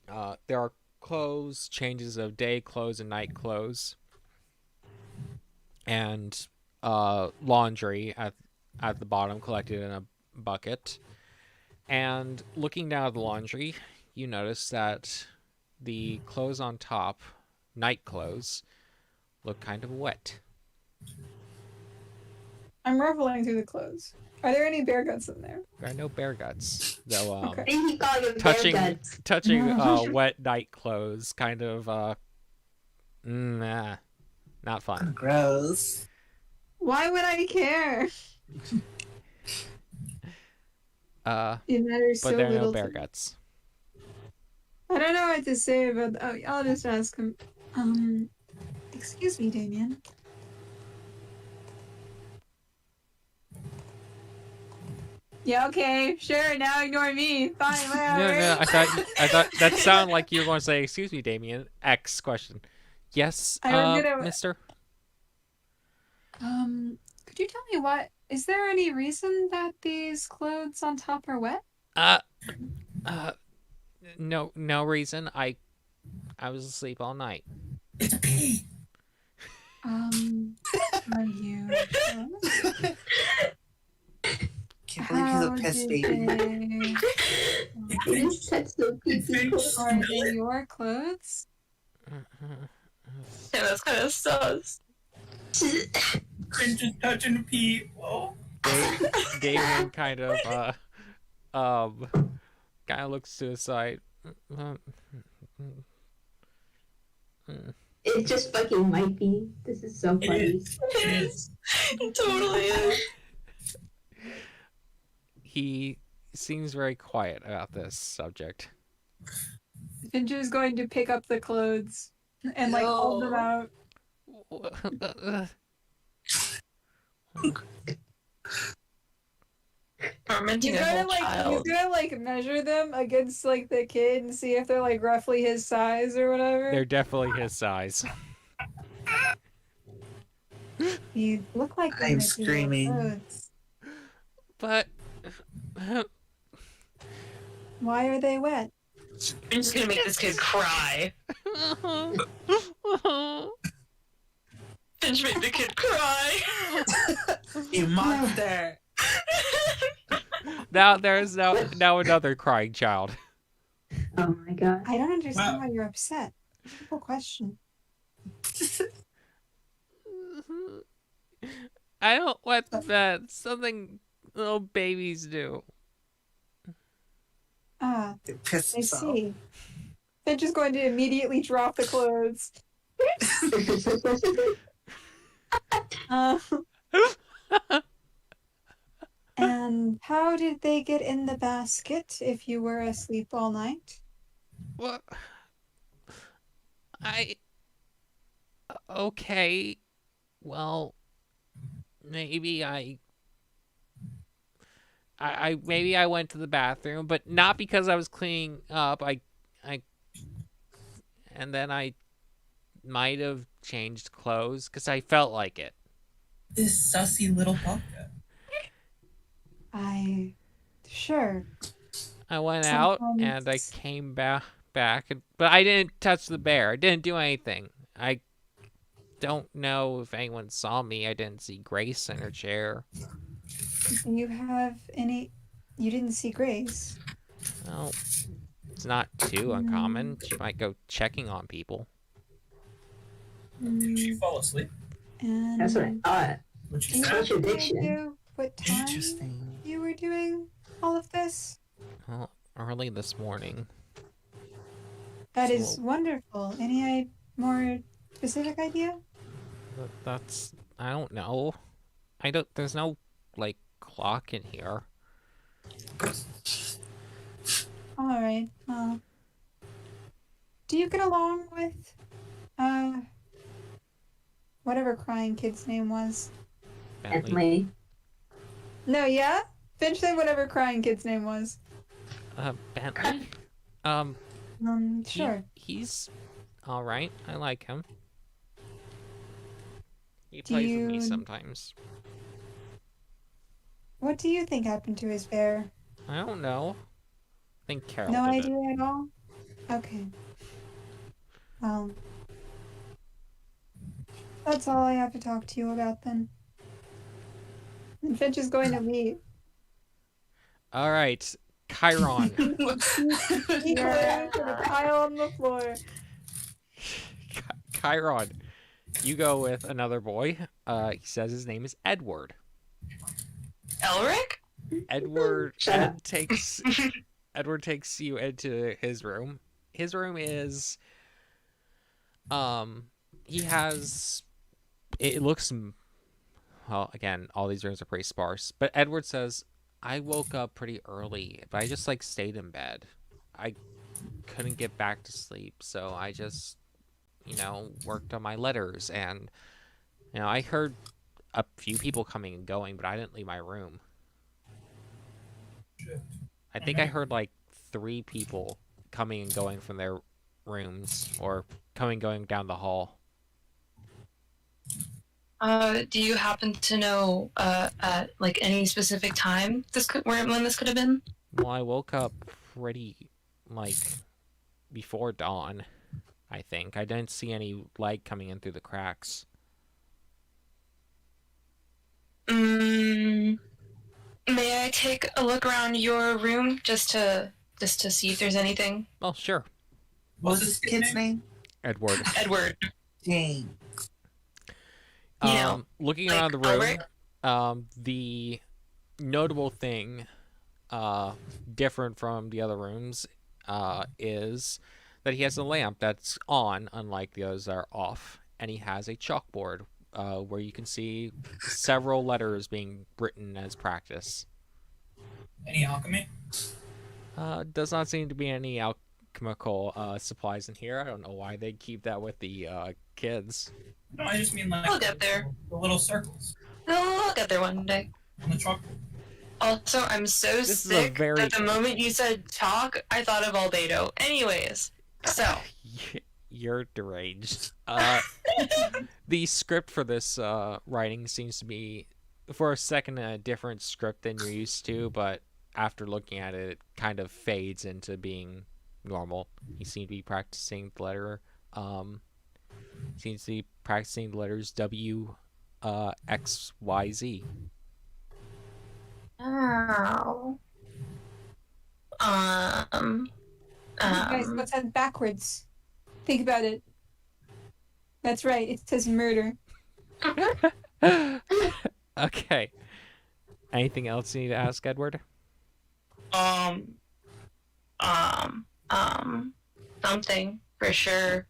are clothes, changes of day clothes and night clothes, and laundry at the bottom collected in a bucket. And looking down at the laundry, you notice that the clothes on top, night clothes, look kind of wet. I'm ruffling through the clothes. Are there any bear guts in there? There are no bear guts, though. Okay. He called him touching bear guts. wet night clothes, kind of not fun. Gross. Why would I care? It matters But so there are no little bear to me. guts. I don't know what to say, but I'll just ask him. Excuse me, Damien. Yeah, okay, sure. Now ignore me. Fine, whatever. No. I thought that sounded like you were going to say, "Excuse me, Damien." X question. Yes, Mister. Could you tell me what? Is there any reason that these clothes on top are wet? No reason. I was asleep all night. It's pee. Are you sure? Can't believe he's a piss baby. It's such a pee Are they your clothes? Yeah, that's kind of sus. Finch is touching pee. Oh. Damien kind of looks to the side. It just fucking might be. This is so funny. It is. It totally is. He seems very quiet about this subject. Finch is going to pick up the clothes and like hold them out. Tormenting He's a gonna whole like child. he's gonna like measure them against like the kid and see if they're like roughly his size or whatever. They're definitely his size. You look like they I'm might be your screaming. clothes. But Why are they wet? I'm just gonna make this kid cry. Finch made the kid cry. You monster. now there's now another crying child. Oh my god. I don't understand Wow. why you're upset. Simple question. I don't want that. Something little babies do. Ah, Piss I himself. see. Finch is going to immediately drop the clothes. And how did they get in the basket if you were asleep all night? What? Okay. Well, maybe I maybe I went to the bathroom, but not because I was cleaning up. And then I might have changed clothes because I felt like it. This sussy little pumpkin. Sure. I went out and I Sometimes- came back, but I didn't touch the bear. I didn't do anything. I don't know if anyone saw me. I didn't see Grace in her chair. Do you have any? You didn't see Grace. Well, it's not too uncommon. She might go checking on people. Did she fall asleep? And That's what I thought. What she do you said? have any Contradiction. idea what time Interesting. you were doing all of this? Well, early this morning. That is So- wonderful. Any more specific idea? That's... I don't know. There's no, like, clock in here. All right. Well, do you get along with whatever crying kid's name was? Bentley. Definitely. No, yeah. Finch said whatever crying kid's name was. Bentley? Sure. He's all right. I like him. He Do plays with me you- sometimes. What do you think happened to his bear? I don't know. I think Carol No did idea it. at all? Okay. Well, that's all I have to talk to you about then. And Finch is going to leave. All right, Chiron. He goes to the pile on the floor. Chiron, you go with another boy. He says his name is Edward. Elric? Edward Shut up. takes you into his room. His room is he has it looks well, again, all these rooms are pretty sparse, but Edward says, I woke up pretty early, but I just like stayed in bed. I couldn't get back to sleep, so I just worked on my letters, and I heard a few people coming and going, but I didn't leave my room. I think I heard like 3 people coming and going from their rooms, or going down the hall. Do you happen to know at like any specific time when this could have been? Well, I woke up pretty like before dawn, I think. I didn't see any light coming in through the cracks. May I take a look around your room just to see if there's anything? Oh, sure. What's this kid's name? Edward. Edward. Dang. You know, Looking like, around the room, alright. the notable thing different from the other rooms is that he has a lamp that's on, unlike the others that are off, and he has a chalkboard where you can see several letters being written as practice. Any alchemy? Does not seem to be any alchemical supplies in here. I don't know why they keep that with the kids. No, I just mean like We'll get there. the little circles I'll get there one day. on the chalkboard. Also, I'm so This is a sick very- that the moment you said talk, I thought of Albedo. Anyways, so You're deranged. The script for this writing seems to be, for a second, a different script than you're used to, but after looking at it, it kind of fades into being normal. You seem to be practicing the letter. Seems to be practicing the letters W, X, Y, Z. oh. Guys, what's that backwards? Think about it. That's right. It says murder. Okay. Anything else you need to ask, Edward? Something for sure.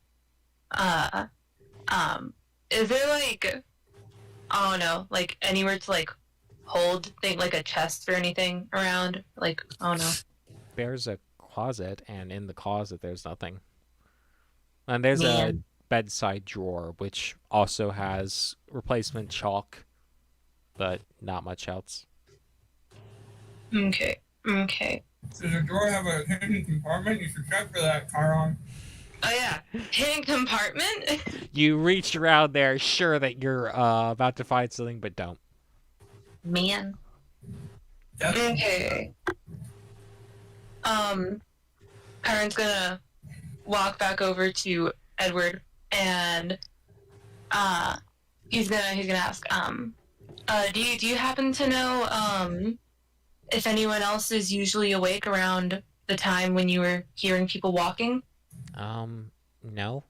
Is there like, I don't know, like anywhere to like hold thing like a chest or anything around? Like, I don't know. There's a closet, and in the closet there's nothing. And there's a Man. bedside drawer, which also has replacement chalk, but not much else. Okay. Does your drawer have a hidden compartment? You should check for that, Chiron. Oh yeah, hidden compartment. You reach around there, sure that you're about to find something, but don't. Man. Definitely. Okay. Karen's gonna walk back over to Edward, and he's gonna ask, do you happen to know if anyone else is usually awake around the time when you were hearing people walking? No.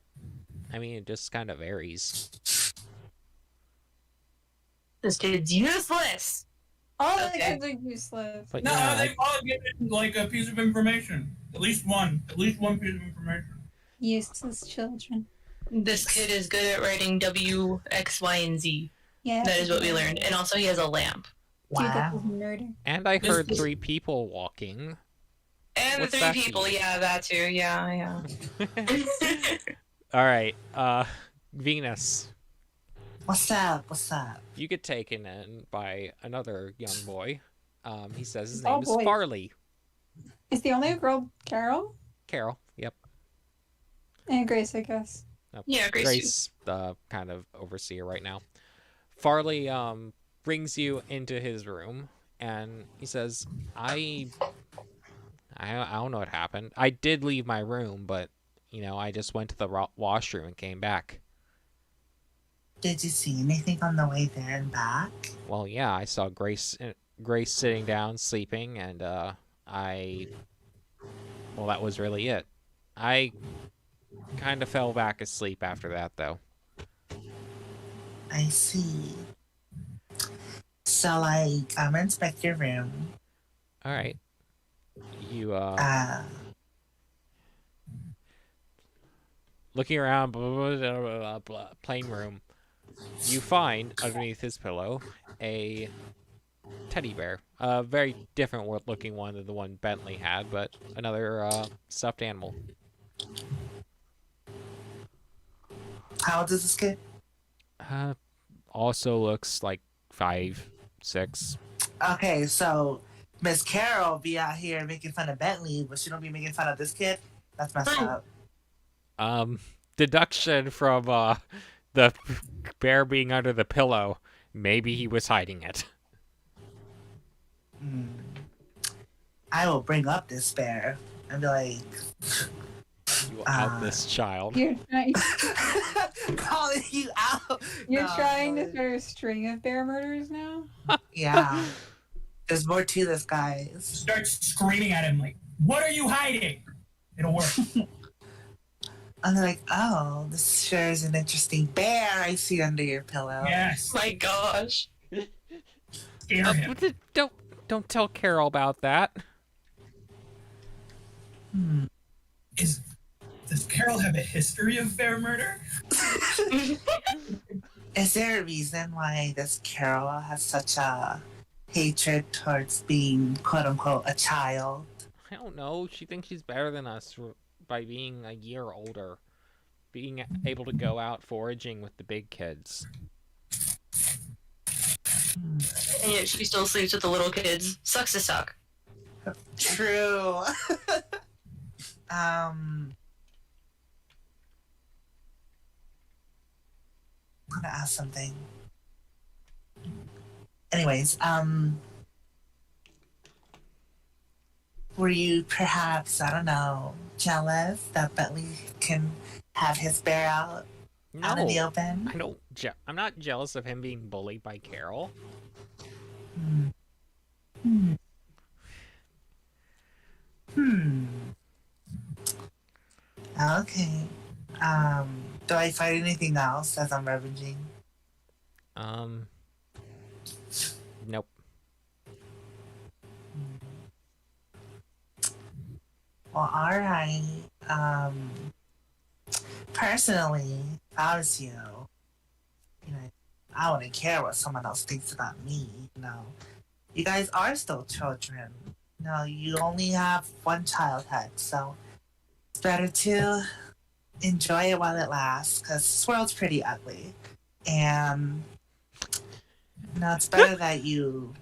I mean, it just kind of varies. This kid's useless. All the Okay. kids are useless. But No, yeah, they've all given like a piece of information. At least one piece of information. Useless children. This kid is good at writing W, X, Y, and Z. Yeah. That is what we learned. And also he has a lamp. Dude, that Wow. was murder. and I heard This- 3 people walking. And What's the that 3 to people, you? yeah, that too, yeah. All right, Venus, What's up? What's up? you get taken in by another young boy. He says his Oh, name is boy. Farley. Is the only girl Carol? Carol. Yep. And Grace, I guess. Yep. Yeah, Grace. the kind of overseer right now. Farley brings you into his room, and he says, I don't know what happened. I did leave my room, but I just went to the washroom and came back. Did you see anything on the way there and back? Well, yeah, I saw Grace sitting down sleeping, and well, that was really it. I kind of fell back asleep after that, though. I see. So, like, I'm gonna inspect your room. All right. You looking around, plain room. You find underneath his pillow a teddy bear, a very different looking one than the one Bentley had, but another stuffed animal. How old is this kid? Also looks like 5, 6. Okay, so Miss Carol be out here making fun of Bentley, but she don't be making fun of this kid? That's messed up. Deduction from the bear being under the pillow. Maybe he was hiding it. I will bring up this bear and be like, You will out this child. You're trying, calling you out. you're No, trying to but- start a string of bear murders now? Yeah. There's more to this, guys. Start screaming at him like, "What are you hiding?" It'll work. And they're like, oh, this sure is an interesting bear I see under your pillow. Yes. My gosh. Scare him. Don't tell Carol about that. Does Carol have a history of bear murder? Is there a reason why this Carol has such a hatred towards being, quote unquote, a child? I don't know. She thinks she's better than us by being a year older, being able to go out foraging with the big kids. And yet she still sleeps with the little kids. Sucks to suck. True. I'm gonna ask something. Anyways, were you perhaps, I don't know, jealous that Bentley can have his bear out in the No, open? I don't. I'm not jealous of him being bullied by Carol. Okay. Do I find anything else as I'm ravaging? Nope. Well, alright. Personally, if I was you, I wouldn't care what someone else thinks about me, You guys are still children. You only have one childhood, so it's better to enjoy it while it lasts, because this world's pretty ugly. And, it's better that you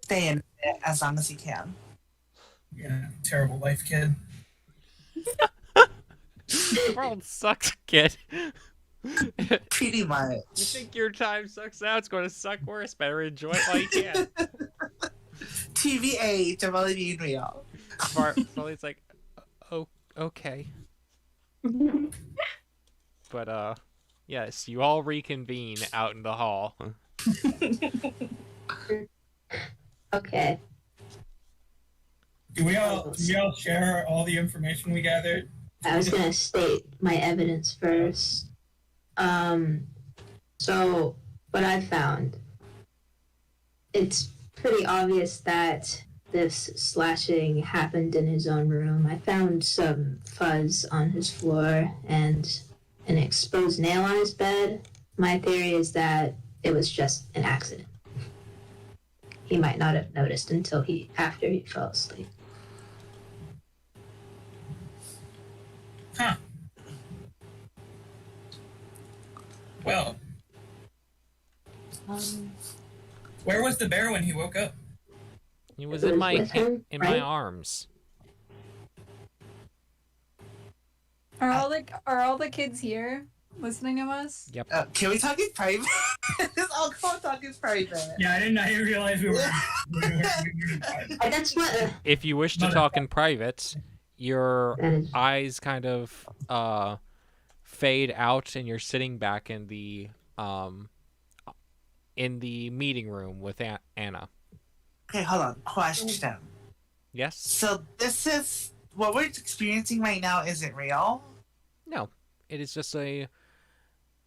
stay in it as long as you can. Yeah, terrible life, kid. The world sucks, kid. Pretty much. You think your time sucks now? It's going to suck worse. Better enjoy it while you can. TVH, I'm only being real. Farley's like, oh, okay. But yes, you all reconvene out in the hall. Okay. Do we all share all the information we gathered? I was gonna state my evidence first. So what I found, it's pretty obvious that this slashing happened in his own room. I found some fuzz on his floor and an exposed nail on his bed. My theory is that it was just an accident. He might not have noticed until after he fell asleep. Huh. Well, where was the bear when he woke up? He was It in was my with him, in right? my arms. Are all the kids here listening to us? Yep. Can we talk in private? I'll come talk in private. Yeah, I didn't realize we were. That's what. If you wish to talk in private, your That is, eyes kind of fade out, and you're sitting back in the meeting room with Anna. Okay, hold on. Question. Yes? So this is what we're experiencing right now. Isn't real? No, it is just a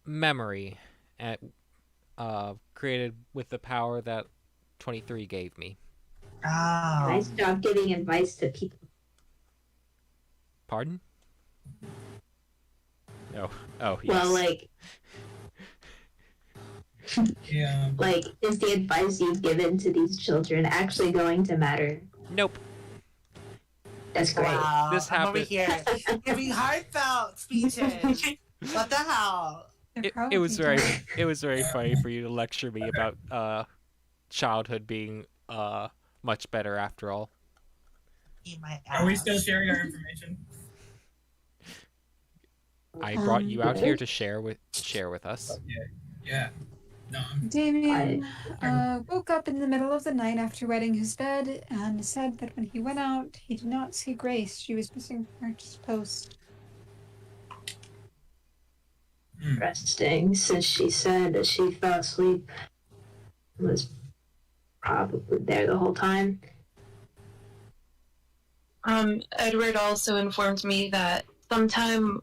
memory created with the power that 23 gave me. Oh. nice job giving advice to people. Pardon? No. Oh, yes. Well, Yeah. is the advice you've given to these children actually going to matter? Nope. That's great. Wow. This I'm over happened- here giving heartfelt speeches. What the hell? It was very funny for you to lecture me about childhood being much better after all. Eat my Are we ass. still sharing our information? I brought you out here Good. to share with us. Yeah. No. Damien woke up in the middle of the night after wetting his bed and said that when he went out, he did not see Grace. She was missing from her post. Interesting, since she said that she fell asleep and was probably there the whole time. Edward also informed me that sometime,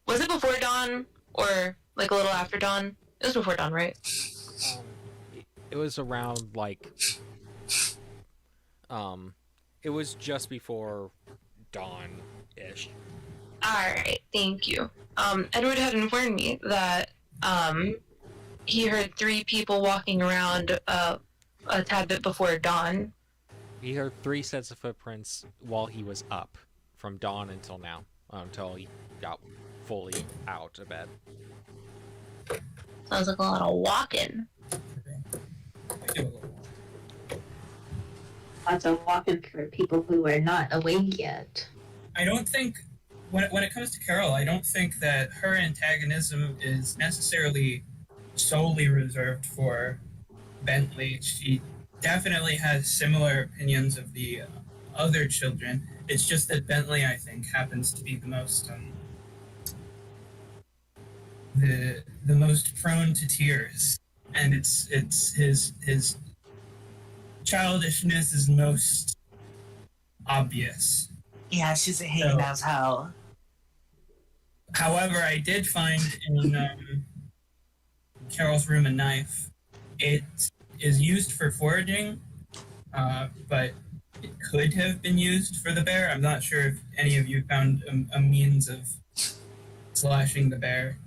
was it before dawn or like a little after dawn? It was before dawn, right? It was around it was just before dawn-ish. Alright, thank you. Edward had informed me that he heard 3 people walking around a tad bit before dawn. He heard 3 sets of footprints while he was up, from dawn until now, until he got fully out of bed. Sounds like a lot of walking. Lots of walking for people who are not awake yet. I don't think when it comes to Carol, I don't think that her antagonism is necessarily solely reserved for Bentley. She definitely has similar opinions of the other children. It's just that Bentley, I think, happens to be the most the most prone to tears, and it's his childishness is most obvious. Yeah, she's a hating as hell. However, I did find in Carol's room a knife. It is used for foraging, but it could have been used for the bear. I'm not sure if any of you found a means of slashing the bear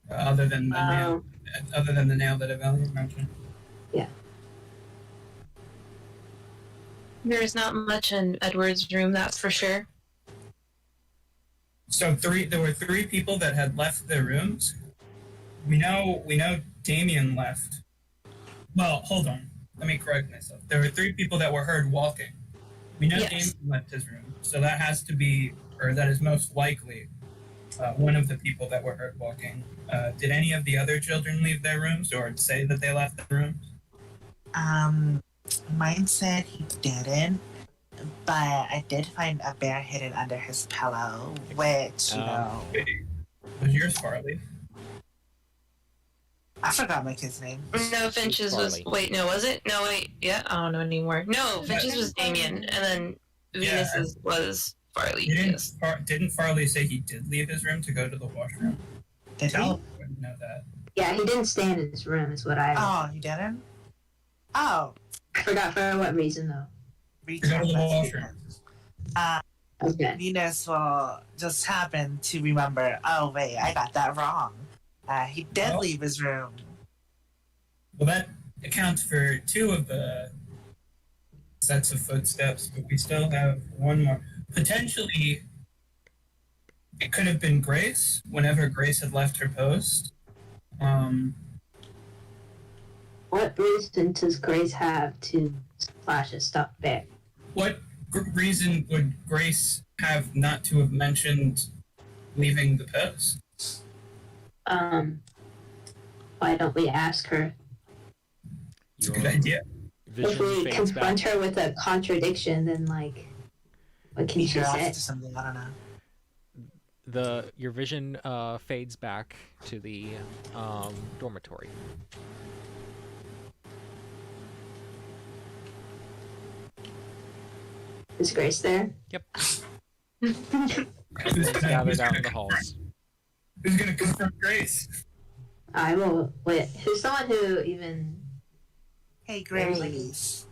other than the nail. Other than the nail that Avelia mentioned. There's not much in Edward's room, that's for sure. So there were 3 people that had left their rooms. We know Damien left. Well, hold on. Let me correct myself. There were 3 people that were heard walking. We know Yes. Damien left his room, so that has to be, or that is most likely, one of the people that were heard walking. Did any of the other children leave their rooms or say that they left their rooms? Mine said he didn't, but but I did find a bear hidden under his pillow, which, you know, Was yours Farley? I forgot my kid's name. No, Finch's was. Farley. Wait, no, was it? No, wait. Yeah, I don't know anymore. No, Finch's was Damien, and then Venus's was Farley. Yes. Didn't Farley say he did leave his room to go to the washroom? Did he? Tal wouldn't know that. Yeah, he didn't stay in his room, is what I. Oh, you didn't? Oh. I forgot for what reason though. Reach To go out to the for washroom. Okay. Venus will just happen to remember, oh, wait, I got that wrong. He did leave his room. Well, that accounts for 2 of the sets of footsteps, but we still have 1 more. Potentially, it could have been Grace whenever Grace had left her post. What reason does Grace have to slash a stuffed bear? What reason would Grace have not to have mentioned leaving the post? Why don't we ask her? It's a good idea. If we Vision fades confront back. her with a contradiction, then what can she You're off say? to something, I don't know. Your vision fades back to the dormitory. Is Grace there? Yep. Who's Everyone's gathered out in gonna the halls. Who's gonna confront Grace? I will. Wait, who's someone who even? Hey, Grace.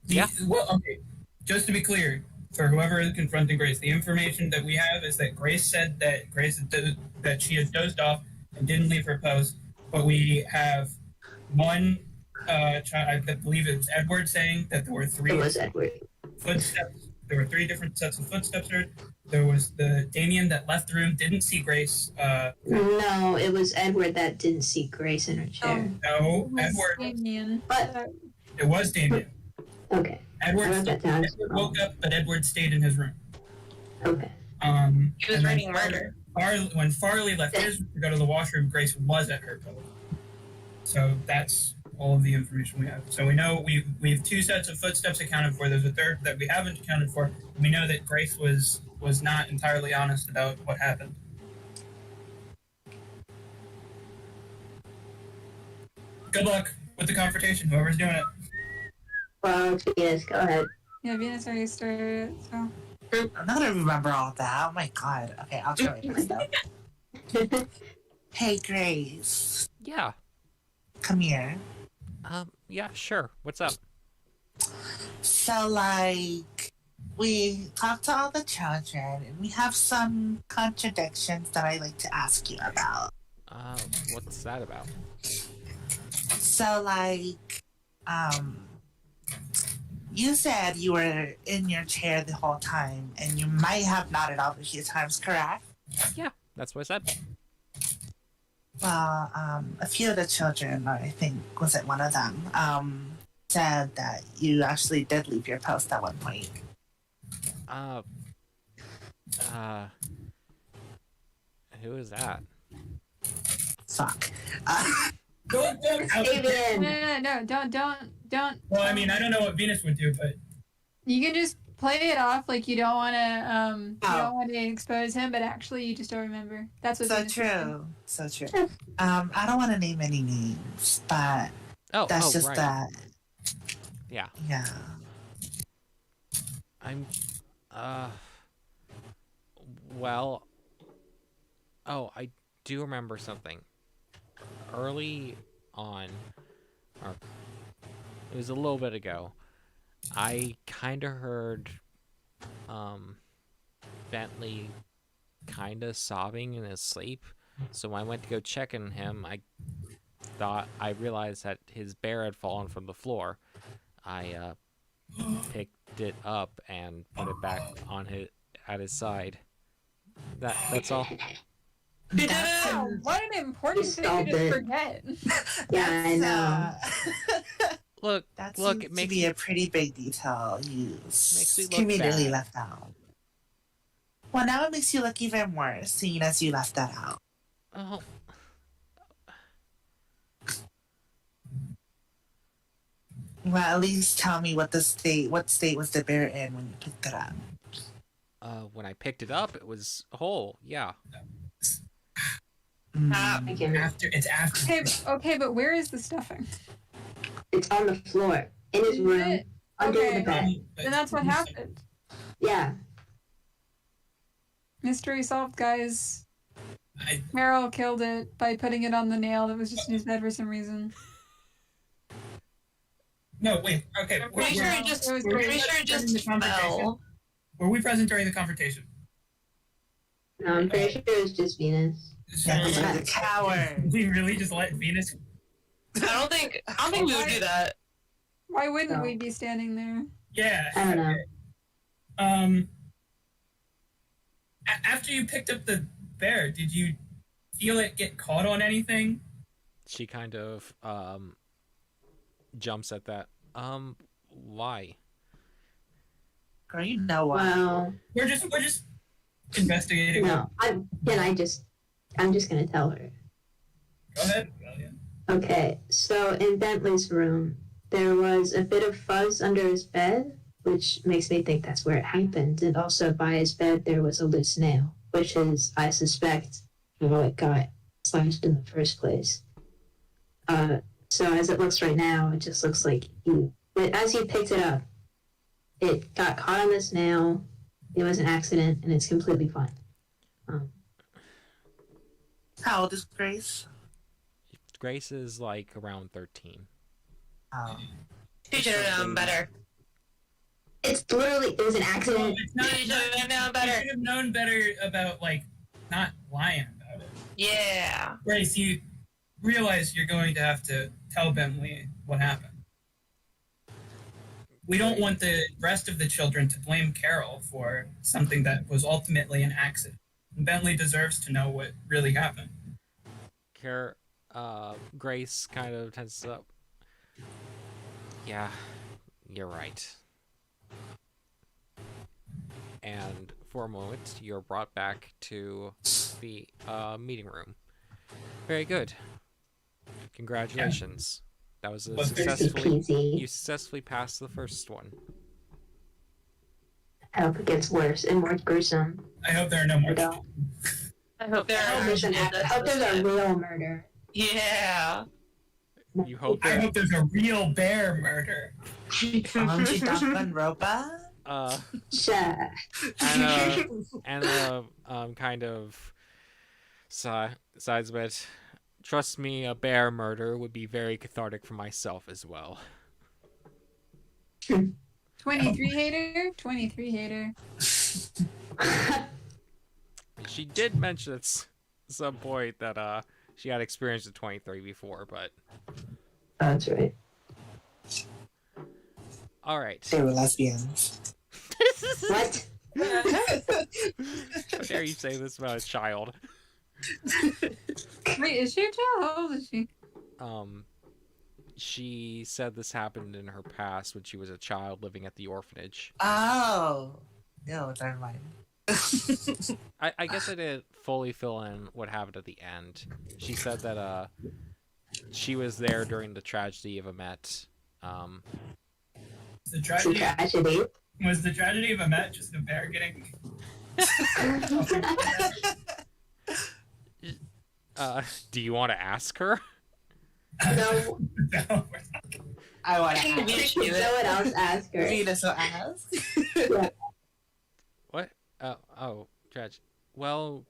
Yeah. Well, okay. Just to be clear, for whoever is confronting Grace, the information that we have is that Grace said that that she had dozed off and didn't leave her post, but we have one child, I believe it was Edward, saying that there were 3 It was Edward. footsteps. There were 3 different sets of footsteps heard. There was the Damien that left the room, didn't see Grace. No, it was Edward that didn't see Grace in her chair. No, It was Edward. Damien. But It was Damien. okay, Edward, I wrote that down. Edward woke up, but Edward stayed in his room. okay. He was and then writing murder. When Farley left his room to go to the washroom, Grace was at her post. So that's all of the information we have. So we know we have 2 sets of footsteps accounted for. There's a 3rd that we haven't accounted for. We know that Grace was not entirely honest about what happened. Good luck with the confrontation, whoever's doing it. Well, yes, go ahead. Yeah, Venus already started, so. I'm not gonna remember all that. Oh my god. Okay, I'll try it myself. Hey, Grace. Yeah. Come here. Yeah, sure. What's up? So, we talked to all the children, and we have some contradictions that I'd like to ask you about. What's that about? So, you said you were in your chair the whole time, and you might have nodded off a few times, correct? Yeah, that's what I said. Well, a few of the children, or I think, was it one of them, said that you actually did leave your post at one point. Who is that? Fuck. Don't No, Amen. no, don't. Well, I mean, I don't know what Venus would do, but You can just play it off like you don't want to, you Oh. don't want to expose him, but actually you just don't remember. That's what. So Venus would do. true. So true. I don't want to name any names, but that's just right. that. Yeah. Yeah. I'm well, I do remember something. Early on, or it was a little bit ago, I kind of heard Bentley kind of sobbing in his sleep. So when I went to go check on him, I realized that his bear had fallen from the floor. I picked it up and put it back on at his side. That's all. Wow, what an important You thing solved to just it. forget. Yeah, I know. Look, That look, seems it to makes be a pretty big detail you Makes me look conveniently bad. left out. Well, now it makes you look even worse, seeing as you left that out. oh, Well, at least tell me what state was the bear in when you picked it up. When I picked it up, it was whole. Yeah. I can't remember. It's after. Okay, but where is the stuffing? It's on the floor in his Is room it? under Okay. the bed. Then that's what happened. Yeah. Mystery solved, guys. I, Meryl killed it by putting it on the nail that was just in his bed for some reason. no, wait. Okay. I'm Pretty sure it just, It was We're great. pretty sure it just fell. Were we present during the confrontation? No, I'm pretty sure it was just Venus. Yeah, because So, you're the coward. we really just let Venus. I don't think we would do that. Why wouldn't No. we be standing there? Yeah. I don't know. After you picked up the bear, did you feel it get caught on anything? She kind of jumps at that. Why? Girl, you know what? Well, We're just investigating. no. I'm just gonna tell her. Go ahead. Well, yeah. Okay, so in Bentley's room, there was a bit of fuzz under his bed, which makes me think that's where it happened. And also by his bed, there was a loose nail, which is, I suspect, how it got slashed in the first place. So as it looks right now, it just looks like but as you picked it up, it got caught on this nail. It was an accident, and it's completely fine. How old is Grace? Grace is like around 13. You should have known better. It was an Well, accident. it's not. You should have known You better. should have known better about not lying about it. Yeah. Grace, you realize you're going to have to tell Bentley what happened. We don't want the rest of the children to blame Carol for something that was ultimately an accident. And Bentley deserves to know what really happened. Grace kind of tenses up. Yeah, you're right. And for a moment, you're brought back to the meeting room. Very good. Congratulations. That was a Was very Easy you successfully passed the first one. I hope it gets worse and more gruesome. I hope there are no more. I don't. I hope there I are. hope there's a real murder. Yeah. You hope I that hope there's a real bear murder. Ropa? Sure. Anna kind of sighs a bit. Trust me, a bear murder would be very cathartic for myself as well. 23 hater? 23 hater. She did mention at some point that she had experienced a 23 before, but That's right. all right. They were lesbians. What? How dare you say this about a child? Wait, is she a child? How old is she? She said this happened in her past when she was a child living at the orphanage. Oh. No, never mind. I guess I didn't fully fill in what happened at the end. She said that she was there during the tragedy of Amet. The tragedy Tragedy. was the tragedy of Amet just a bear getting. Do you want to ask her? No, No, we're not. I want to We ask. should do it. someone else ask her. Venus will ask. What? Oh, tragedy. Well,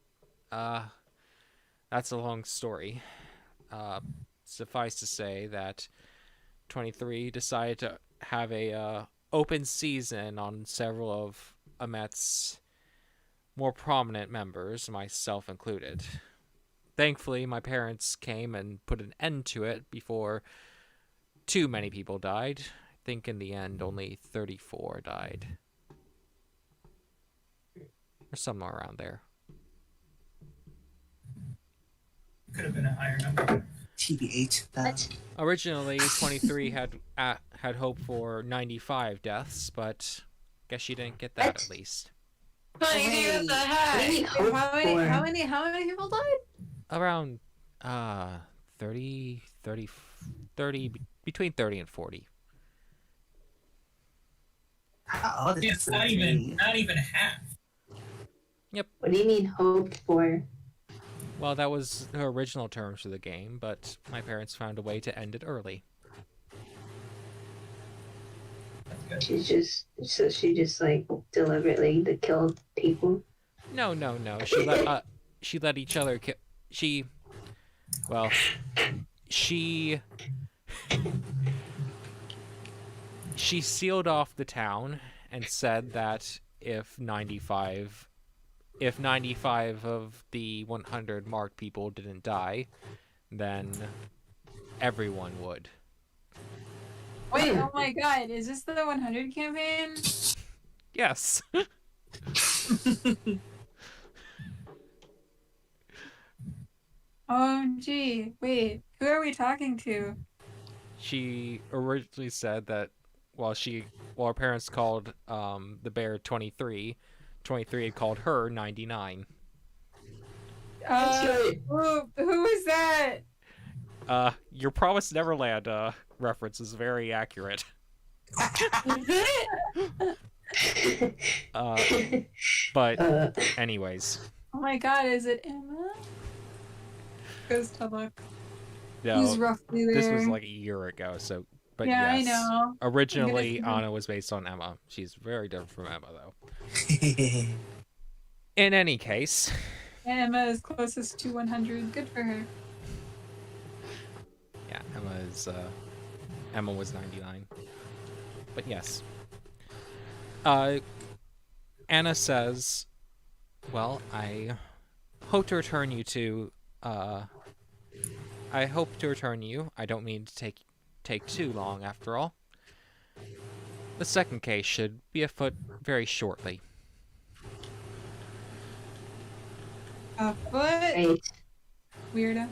that's a long story. Suffice to say that 23 decided to have a open season on several of Amet's more prominent members, myself included. Thankfully, my parents came and put an end to it before too many people died. I think in the end, only 34 died. Or somewhere around there. Could have been a higher number. TBH. What? Originally, 23 had hoped for 95 deaths, but guess she didn't get that What? at least. 23 what the heck? What do you hope How for? many people died? Around 30, between 30 and 40. How old is Yeah, this not even half. What do you need hope for? Well, that was the original terms for the game, but my parents found a way to end it early. That's good. She just like deliberately to kill people. No. She let each other well, she sealed off the town and said that if 95 of the 100 marked people didn't die, then everyone would. Wait, oh my god, is this the 100 campaign? Yes. OMG, wait, who are we talking to? She originally said that while her parents called the bear 23, 23 had called her 99. Who is that? Your Promised Neverland reference is very accurate. Is it? But anyways, Oh my god, is it Emma? Goes to look. no, Who's roughly there? this was like a year ago, so but yeah, yes. I know. Originally, I'm gonna- Anna was based on Emma. She's very different from Emma, though. In any case, Emma is closest to 100. Good for her. yeah, Emma was 99. But yes. Anna says, well, I hope to return you to, I hope to return you. I don't mean to take too long, after all. The second case should be afoot very shortly. A foot? Right. Weirdo.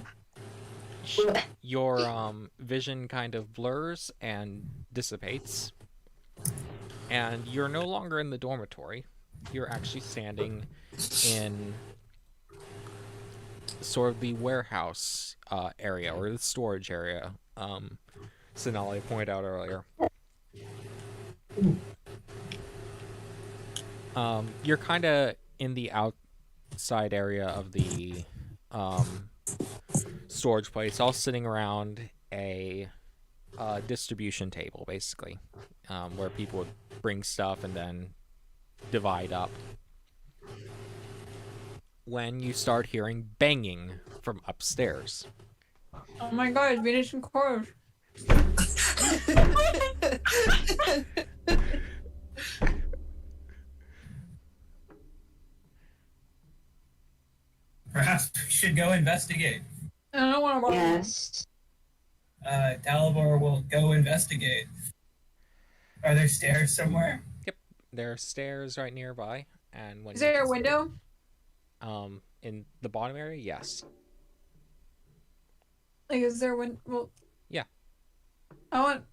Your vision kind of blurs and dissipates, and you're no longer in the dormitory. You're actually standing in sort of the warehouse area, or the storage area Sonali pointed out earlier. You're kind of in the outside area of the storage place, all sitting around a distribution table, basically, where people would bring stuff and then divide up. When you start hearing banging from upstairs. Oh my god, Venus and Chorus. Perhaps we should go investigate. I don't want to. Yes. Dalibor will go investigate. Are there stairs somewhere? Yep, there are stairs right nearby, and when Is there a window? in the bottom area, yes. Like, is there one? Well, Yeah. I want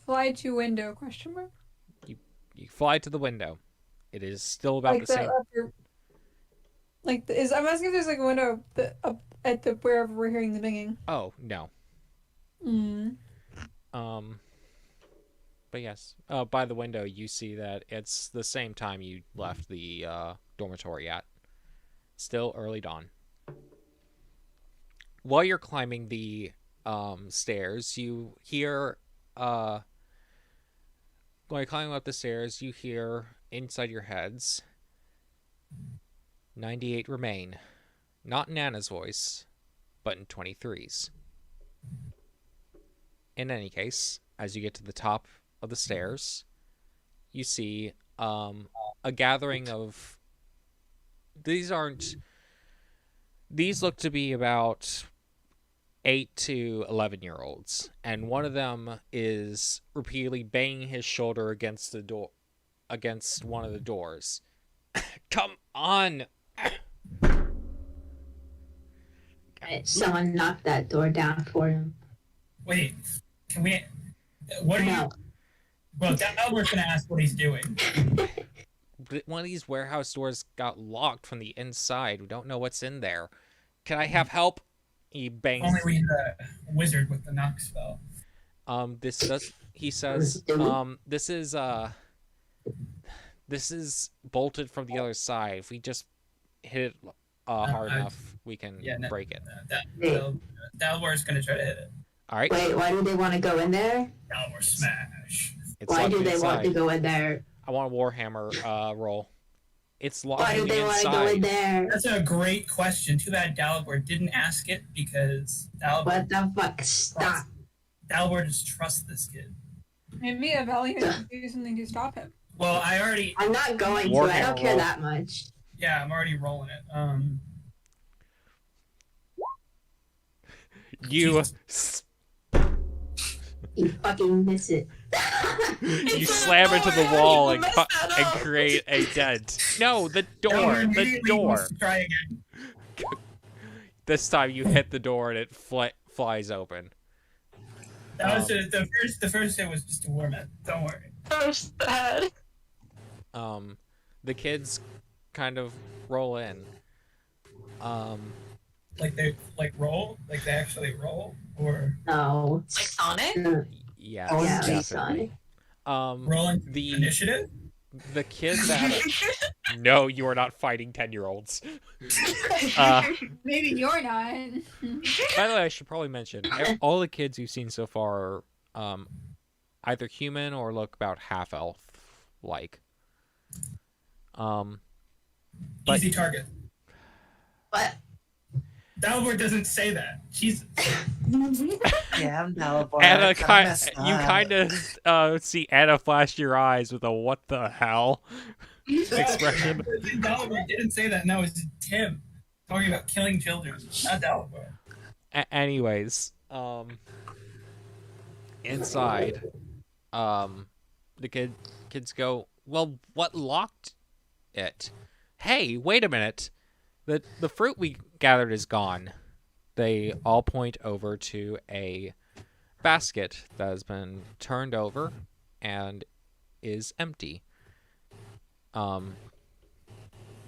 fly to window question mark. You fly to the window. It is still about Like the same. upper, like I'm asking if there's like a window up at the wherever we're hearing the banging. Oh no. Mm. But yes. By the window, you see that it's the same time you left the dormitory at. Still early dawn. While you're climbing the stairs, you hear while you're climbing up the stairs, you hear inside your heads 98 remain. Not in Anna's voice, but in 23's. In any case, as you get to the top of the stairs, you see a gathering of... These look to be about 8 to 11-year-olds, and one of them is repeatedly banging his shoulder against the door, against one of the doors. Come on! Someone knocked that door down for him. Wait, can we? What are No. you? Well, Dalibor's gonna ask what he's doing. One of these warehouse doors got locked from the inside. We don't know what's in there. Can I have help? He bangs. Only we had a wizard with the knock spell. He says, this is This is bolted from the other side. If we just hit it hard enough, we can break it. Dalbor's gonna try to hit it. All right. Wait, why do they want to go in there? Dalbor smash. It's Why locked do they want inside. to go in there? I want a Warhammer roll. It's locked Why do they want to go in there? That's a great question. Too bad Dalbor didn't ask it because Dalbor. What the fuck? Stop. Dalbor just trusts this kid. Maybe a valiant can do something to stop him. Well, I'm not going to. I don't care that much. Yeah, I'm already rolling it. You You fucking miss it. you slam into the wall and create a dent. No, the door. The door. Try again. This time you hit the door and it flies open. That was the first hit was just a warm up. Don't worry. So sad. The kids kind of roll in. Like they roll? Like they actually roll? Or No. Like Sonic? Yes, Oh, yeah, definitely. Sonic. rolling The initiative? the kids that no, you are not fighting 10-year-olds. Maybe you're not. By the way, I should probably mention all the kids you've seen so far are either human or look about half elf like. But Easy target. What? Dalbor doesn't say that. Jesus. Yeah, I'm Dalibor. Anna, You kind of see Anna flash your eyes with a "what the hell" expression. Dalbor didn't say that. No, it's Tim talking about killing children, not Dalbor. Anyways, inside, the kids go, "Well, what locked it? Hey, wait a minute. The fruit we gathered is gone." They all point over to a basket that has been turned over and is empty. Oh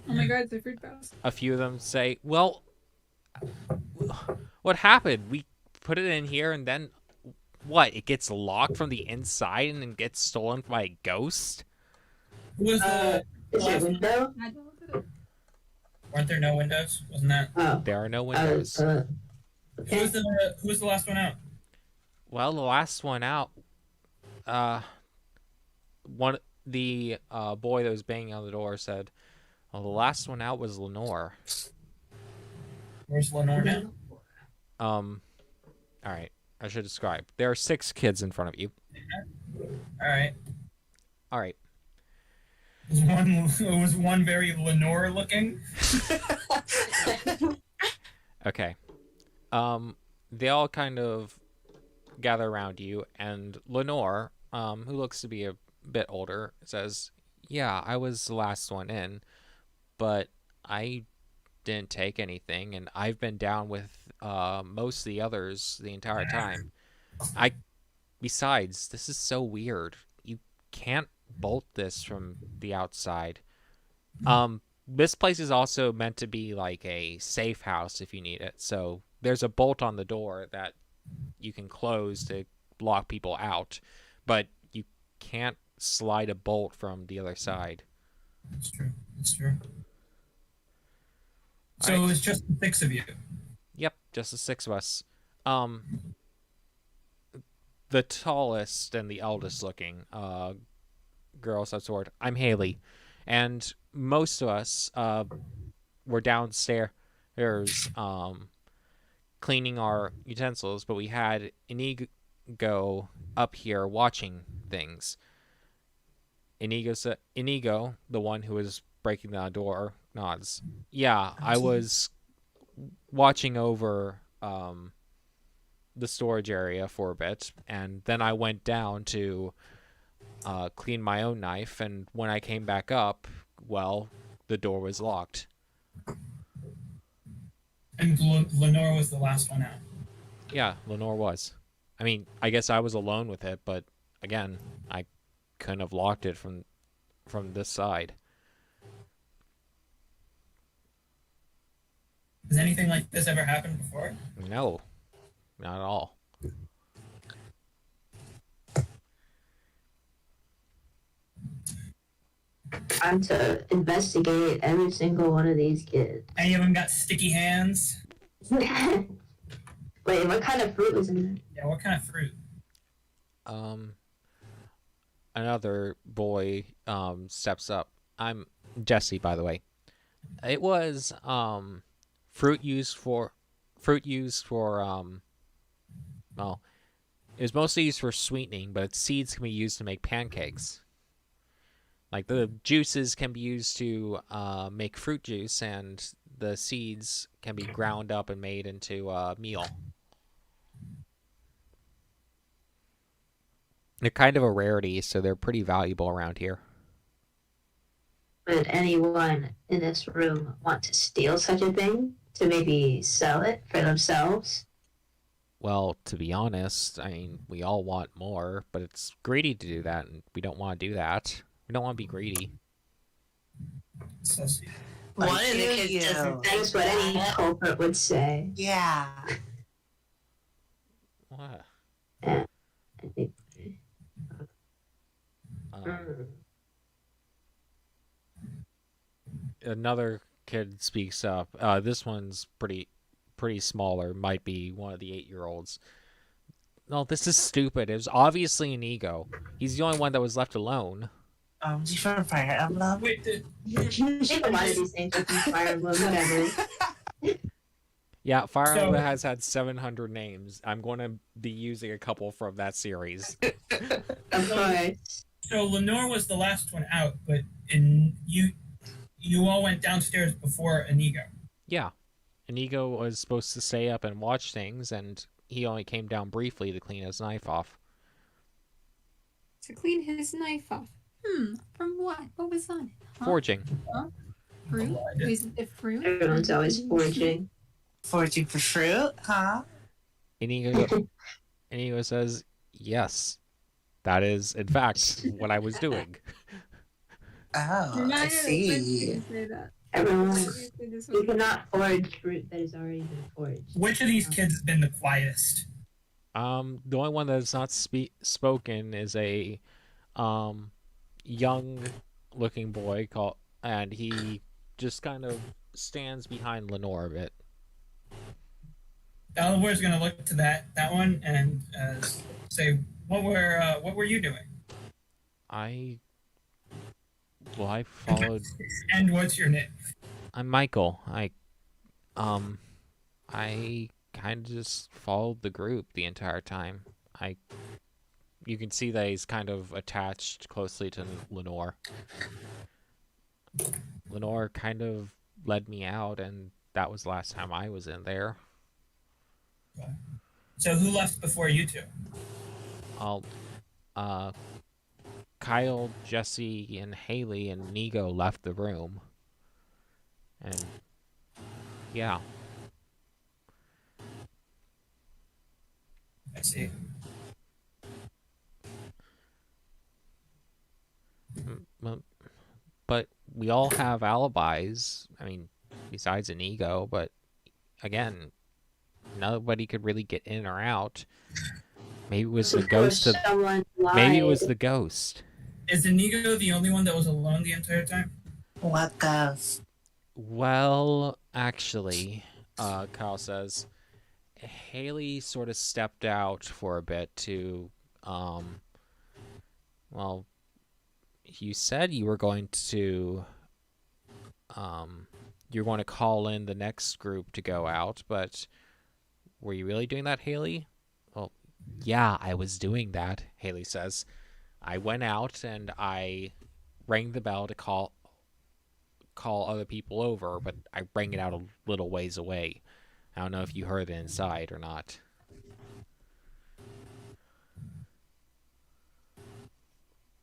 my god, it's a fruit basket. A few of them say, "Well, what happened? We put it in here and then what? It gets locked from the inside and then gets stolen by a ghost?" Who was the Is it window? I don't know. Weren't there no windows? Wasn't that? Oh. There are no windows. Who Okay. was the last one out? Well, the last one out, the boy that was banging on the door said, "Well, the last one out was Lenore." Where's Lenore now? All right, I should describe. There are 6 kids in front of you. All right. All right. Was one very Lenore looking? Okay. They all kind of gather around you, and Lenore, who looks to be a bit older, says, "Yeah, I was the last one in, but I didn't take anything, and I've been down with most of the others the entire time. Besides, this is so weird. You can't bolt this from the outside. This place is also meant to be like a safe house if you need it, so there's a bolt on the door that you can close to lock people out, but you can't slide a bolt from the other side." That's true. That's true. So All it right. was just the 6 of you. Yep, just the 6 of us. The tallest and the eldest looking girl steps forward. "I'm Haley, and most of us were downstairs cleaning our utensils, but we had Inigo up here watching things." Inigo, the one who was breaking the door, nods. "Yeah, I was watching over the storage area for a bit, and then I went down to clean my own knife, and when I came back up, well, the door was locked." And Lenore was the last one out. Yeah, Lenore was. I mean, I guess I was alone with it, but again, I couldn't have locked it from this side. Has anything like this ever happened before? No, not at all. time to investigate every single one of these kids. Any of them got sticky hands? Wait, what kind of fruit was in there? Yeah, what kind of fruit? Another boy steps up. I'm Jesse, by the way. It was fruit used for well, it was mostly used for sweetening, but its seeds can be used to make pancakes. Like the juices can be used to make fruit juice, and the seeds can be ground up and made into a meal. They're kind of a rarity, so they're pretty valuable around here. Would anyone in this room want to steal such a thing to maybe sell it for themselves? Well, to be honest, I mean, we all want more, but it's greedy to do that, and we don't want to do that. We don't want to be greedy. So sweet. I One of the feel kids you. doesn't That think is what any that. culprit would say. Yeah. What? I think. Another kid speaks up. This one's pretty smaller. Might be one of the 8-year-olds. No, this is stupid. It was obviously an ego. He's the only one that was left alone. Different Fire Emblem. Wait, I think a lot of these things are from Fire Emblem, whatever. Yeah, Fire So- Emblem has had 700 names. I'm going to be using a couple from that series. Of course. so Lenore was the last one out, but you all went downstairs before Inigo. Yeah. Inigo was supposed to stay up and watch things, and he only came down briefly to clean his knife off. To clean his knife off. From what? What was on it? Huh? Forging. Fruit? Is it fruit? Everyone's always forging. Foraging for fruit, huh? Inigo says, yes, that is, in fact, what I was doing. Oh, I Remind me see. to say that. Everyone, Obviously this you was- cannot forge fruit that has already been forged. Which of these kids has been the quietest? The only one that's not spoken is a young-looking boy and he just kind of stands behind Lenore a bit. Delaware's gonna look to that one and say, "What were you doing?" I followed. And what's your name? I'm Michael. I kind of just followed the group the entire time. You can see that he's kind of attached closely to Lenore. Lenore kind of led me out, and that was the last time I was in there. So who left before you two? Kyle, Jesse, and Haley and Nigo left the room. And yeah. I see. But we all have alibis. I mean, besides Inigo, but again, nobody could really get in or out. Maybe it was the ghost of. Someone Maybe it lied. was the ghost. Is Inigo the only one that was alone the entire time? What goes? Well, actually, Kyle says, Haley sort of stepped out for a bit to, well, you said you were going to, you're going to call in the next group to go out, but were you really doing that, Haley? Well, yeah, I was doing that, Haley says. I went out and I rang the bell to call other people over, but I rang it out a little ways away. I don't know if you heard it inside or not.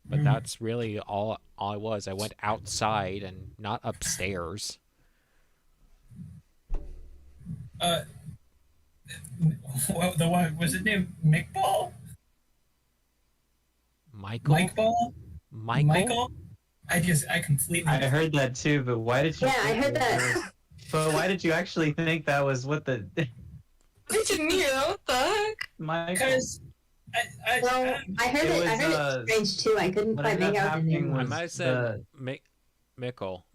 But that's really all I was. I went outside and not upstairs. What, the one was it named Mickball? Michael? Michael? Michael? I completely. I heard that too, but why did you? Yeah, I heard that. But why did you actually think that was what the I didn't hear that. What the heck? Michael? Because Well, I heard It it. I was, heard it strange too. I couldn't what quite ended make up out the happening name. I was might have said Michael,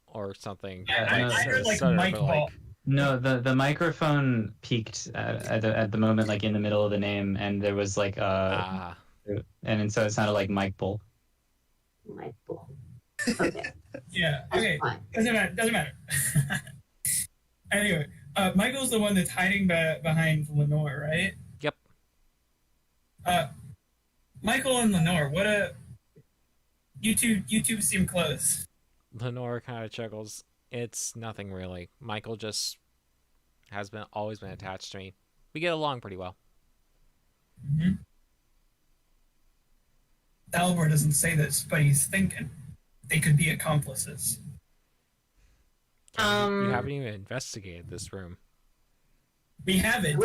or something. Yeah, I heard like Started, Mike but, Ball. No, the microphone peaked at the moment, like in the middle of the name, and there was like and so it sounded like Mike Bull. Michael. Okay, Yeah. that's Okay. fine. Doesn't matter. Anyway, Michael's the one that's hiding behind Lenore, right? Yep. Michael and Lenore, what a you two seem close. Lenore kind of chuckles. It's nothing really. Michael just has always been attached to me. We get along pretty well. Mm-hmm. Dalbor doesn't say this, but he's thinking they could be accomplices. You haven't even investigated this room. We haven't.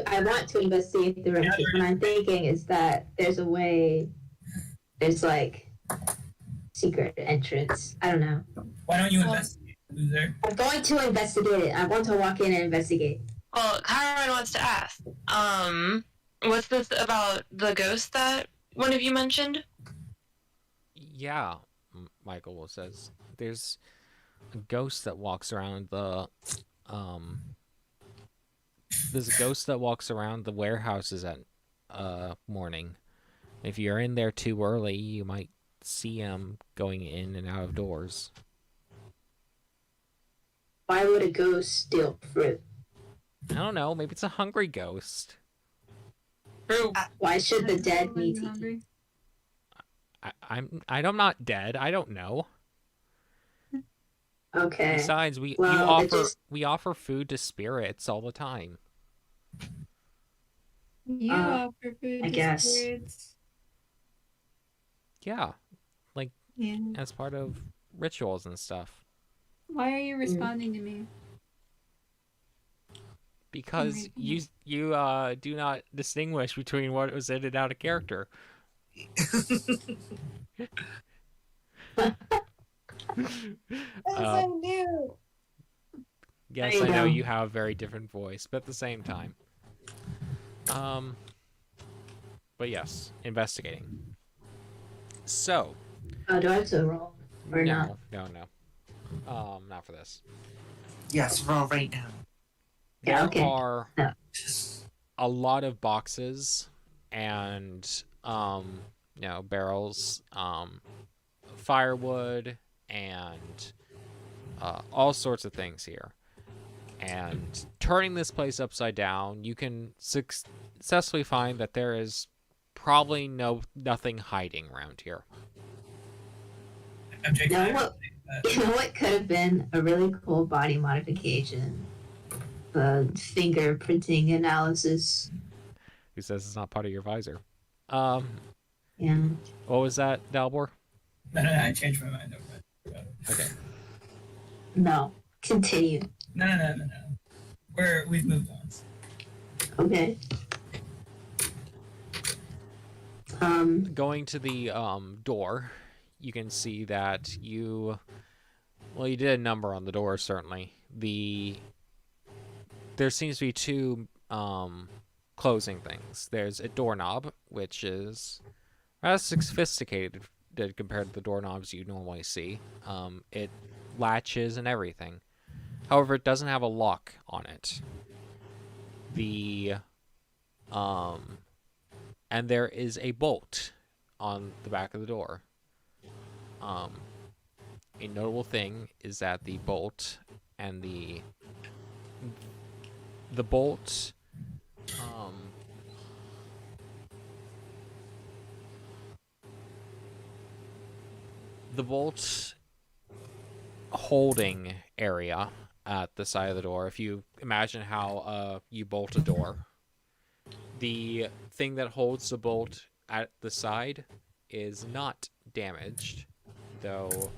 I want to investigate the room. Yeah, What I'm thinking is that there's a way. There's like secret entrance. I don't know. Why don't you investigate, loser? I'm going to investigate it. I want to walk in and investigate. Well, Chiron wants to ask. What's this about the ghost that one of you mentioned? Yeah, Michael says. There's a ghost that walks around there's a ghost that walks around the warehouses at morning. If you're in there too early, you might see him going in and out of doors. Why would a ghost steal fruit? I don't know, maybe it's a hungry ghost. True. Why should the dead need to eat? Hungry. I'm not dead. I don't know. Okay. Besides, we offer food to spirits all the time. You offer food I to guess. spirits. Yeah, Yeah. as part of rituals and stuff. Why are you responding to me? Because you do not distinguish between what was in and out of character. so new. Yes, There I you know go. you have a very different voice, but at the same time. But yes, investigating. So. Oh, do I have to roll or not? No. Not for this. Yes, roll right now. There Yeah, okay. are No. a lot of boxes and barrels, firewood, and all sorts of things here. And turning this place upside down, you can successfully find that there is probably nothing hiding around here. MJ, You know what could have been a really cool body modification? The fingerprinting analysis. Who says it's not part of your visor? Yeah. What was that, Dalbor? No, I changed my mind. Okay. No. Continue. No. We've moved on. Okay. Going to the door, you can see that you did a number on the door, certainly. There seems to be two closing things. There's a doorknob, which is rather sophisticated compared to the doorknobs you normally see. It latches and everything. However, it doesn't have a lock on it. And there is a bolt on the back of the door. A notable thing is that the bolt and the bolt the bolt holding area at the side of the door, if you imagine how you bolt a door, the thing that holds the bolt at the side is not damaged, though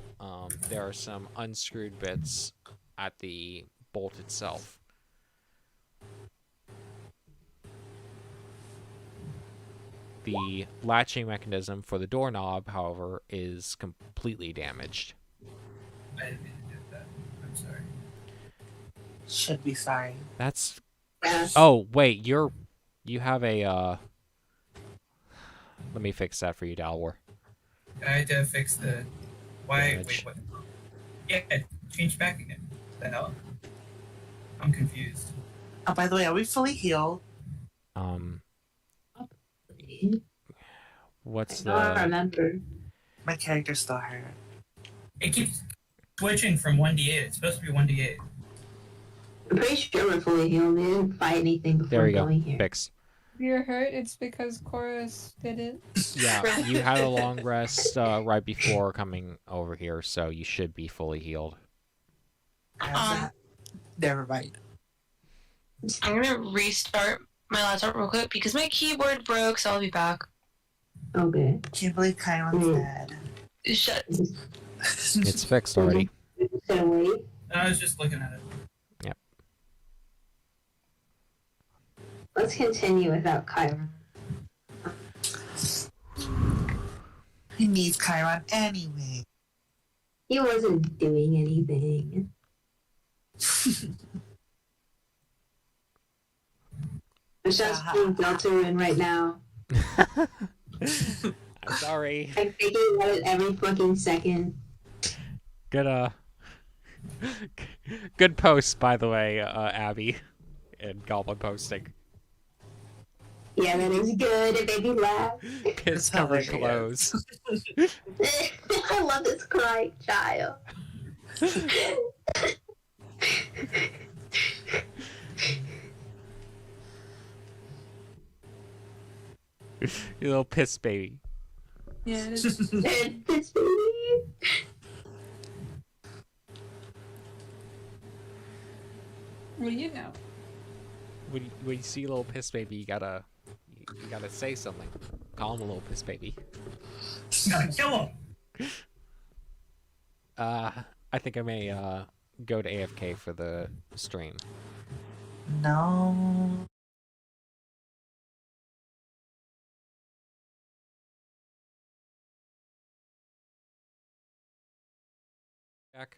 there are some unscrewed bits at the bolt itself. The latching mechanism for the doorknob, however, is completely damaged. I didn't mean to do that. I'm sorry. Should be sorry. That's... Yeah. Oh, wait, you have a, Let me fix that for you, Dalwar. I had to fix the... Why? Damage. Wait, what? Yeah, change back again. What the hell? I'm confused. Oh, by the way, are we fully healed? What's I don't the remember. My character's still hurt. It keeps switching from 1d8. It's supposed to be 1d8. I'm pretty sure we're fully healed. We didn't fight anything there before we go. going here. Fixed. If you're hurt, it's because Chorus did it. Yeah, you had a long rest right before coming over here, so you should be fully healed. Never mind. I'm gonna restart my laptop real quick because my keyboard broke, so I'll be back. Okay. Can't believe Chiron's dead. Shut. It's fixed already. Gonna wait. I was just looking at it. Yep. Let's continue without Chiron. He needs Chiron anyway. He wasn't doing anything. I'm just being Deltarune right now. I'm sorry. I'm thinking about it every fucking second. Good post, by the way, Abby, and Goblin posting. Yeah, that is good. It made me laugh. Piss covered clothes. I love this crying child. You little piss baby. Yeah, it is. This baby. Well, you know. When you see a little piss baby, you gotta say something. Call him a little piss baby. Gotta kill him. I think I may go to AFK for the stream. No. Back.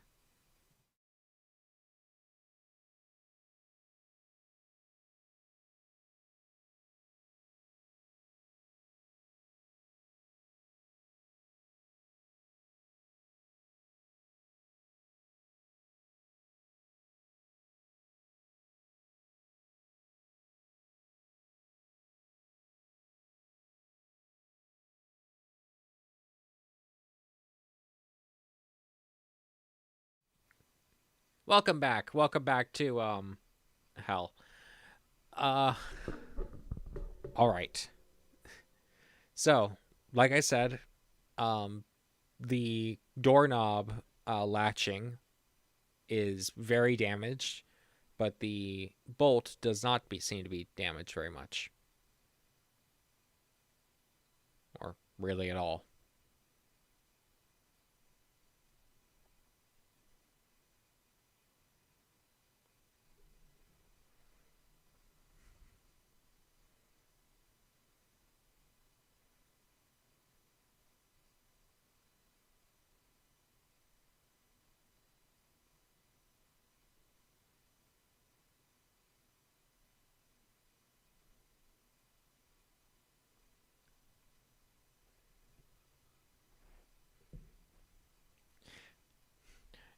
Welcome back. Welcome back to hell. All right. So, like I said, the doorknob latching is very damaged, but the bolt does not seem to be damaged very much, or really at all.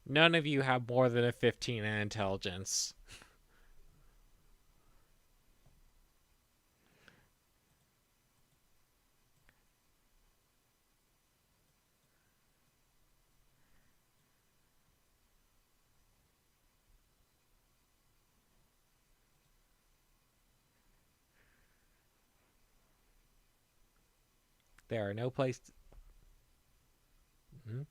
None of you have more than a 15 in intelligence. There are no places. Hmm?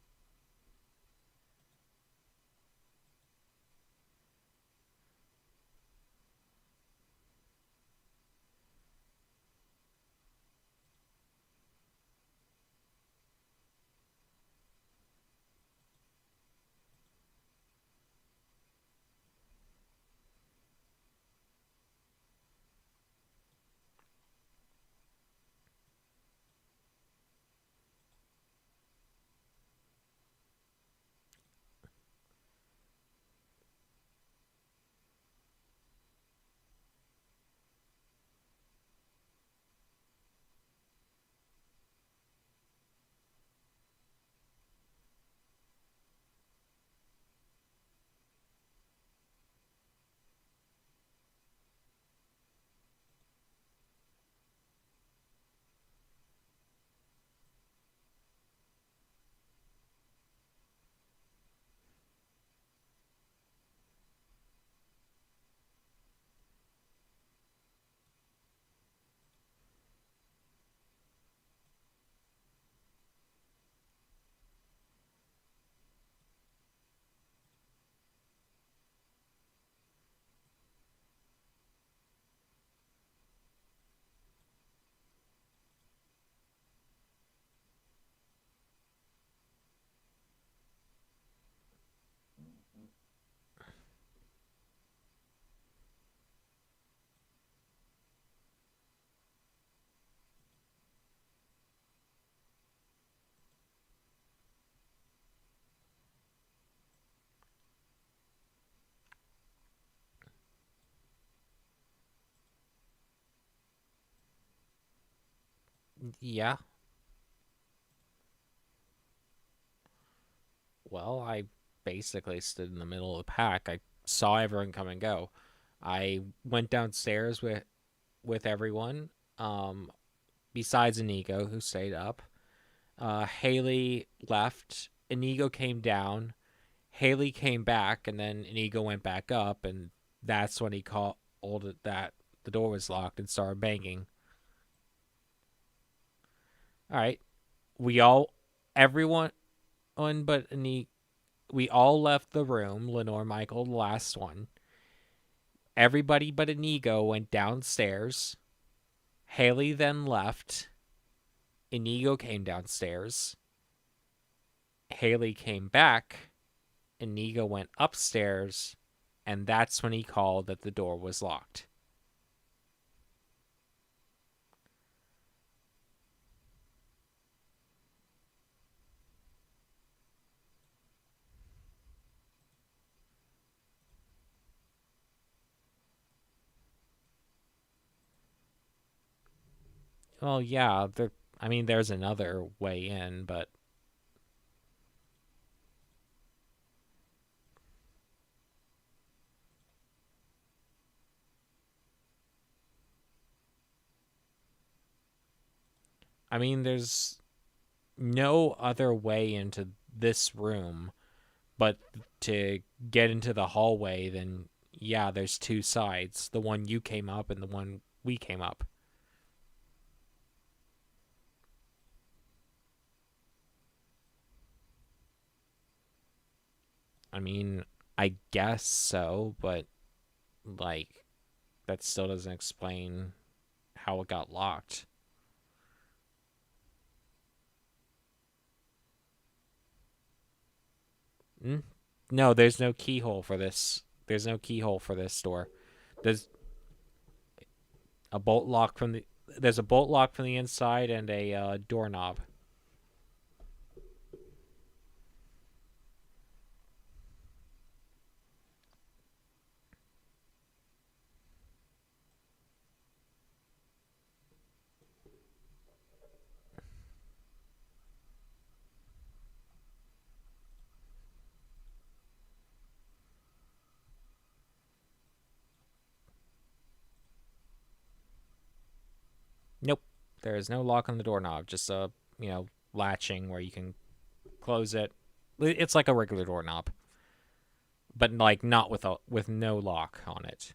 Yeah. Well, I basically stood in the middle of the pack. I saw everyone come and go. I went downstairs with everyone, besides Inigo, who stayed up. Haley left. Inigo came down. Haley came back, and then Inigo went back up, and that's when he called it that the door was locked and started banging. All right, everyone, but Inigo, we all left the room. Lenore, Michael, the last one. Everybody but Inigo went downstairs. Haley then left. Inigo came downstairs. Haley came back. Inigo went upstairs, and that's when he called that the door was locked. Well, yeah, there's another way in, but there's no other way into this room but to get into the hallway. Then yeah, there's two sides, the one you came up and the one we came up. I guess so, but like that still doesn't explain how it got locked. No, there's no keyhole for this. There's no keyhole for this door. There's a bolt lock from the. There's a bolt lock from the inside and a doorknob. Nope. There is no lock on the doorknob. Just a latching where you can close it. It's like a regular doorknob, but like not with no lock on it.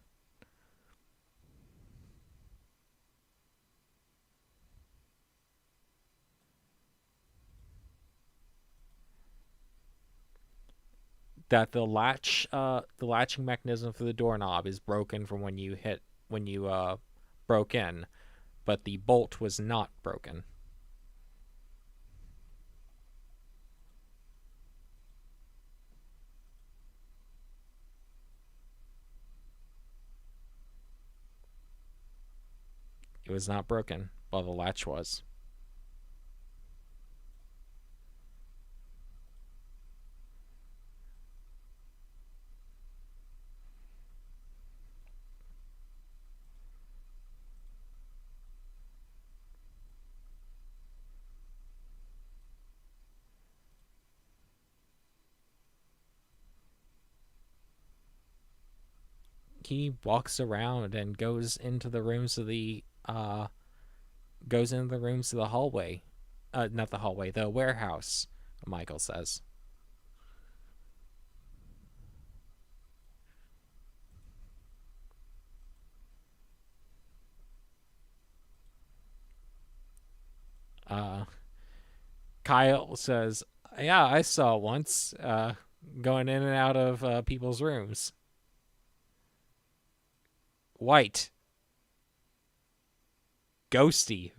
That the latching mechanism for the doorknob is broken from when you broke in, but the bolt was not broken. It was not broken, while the latch was. He walks around and goes into the rooms of the hallway. Not the hallway, the warehouse, Michael says. Kyle says, yeah, I saw once, going in and out of people's rooms. White. Ghosty.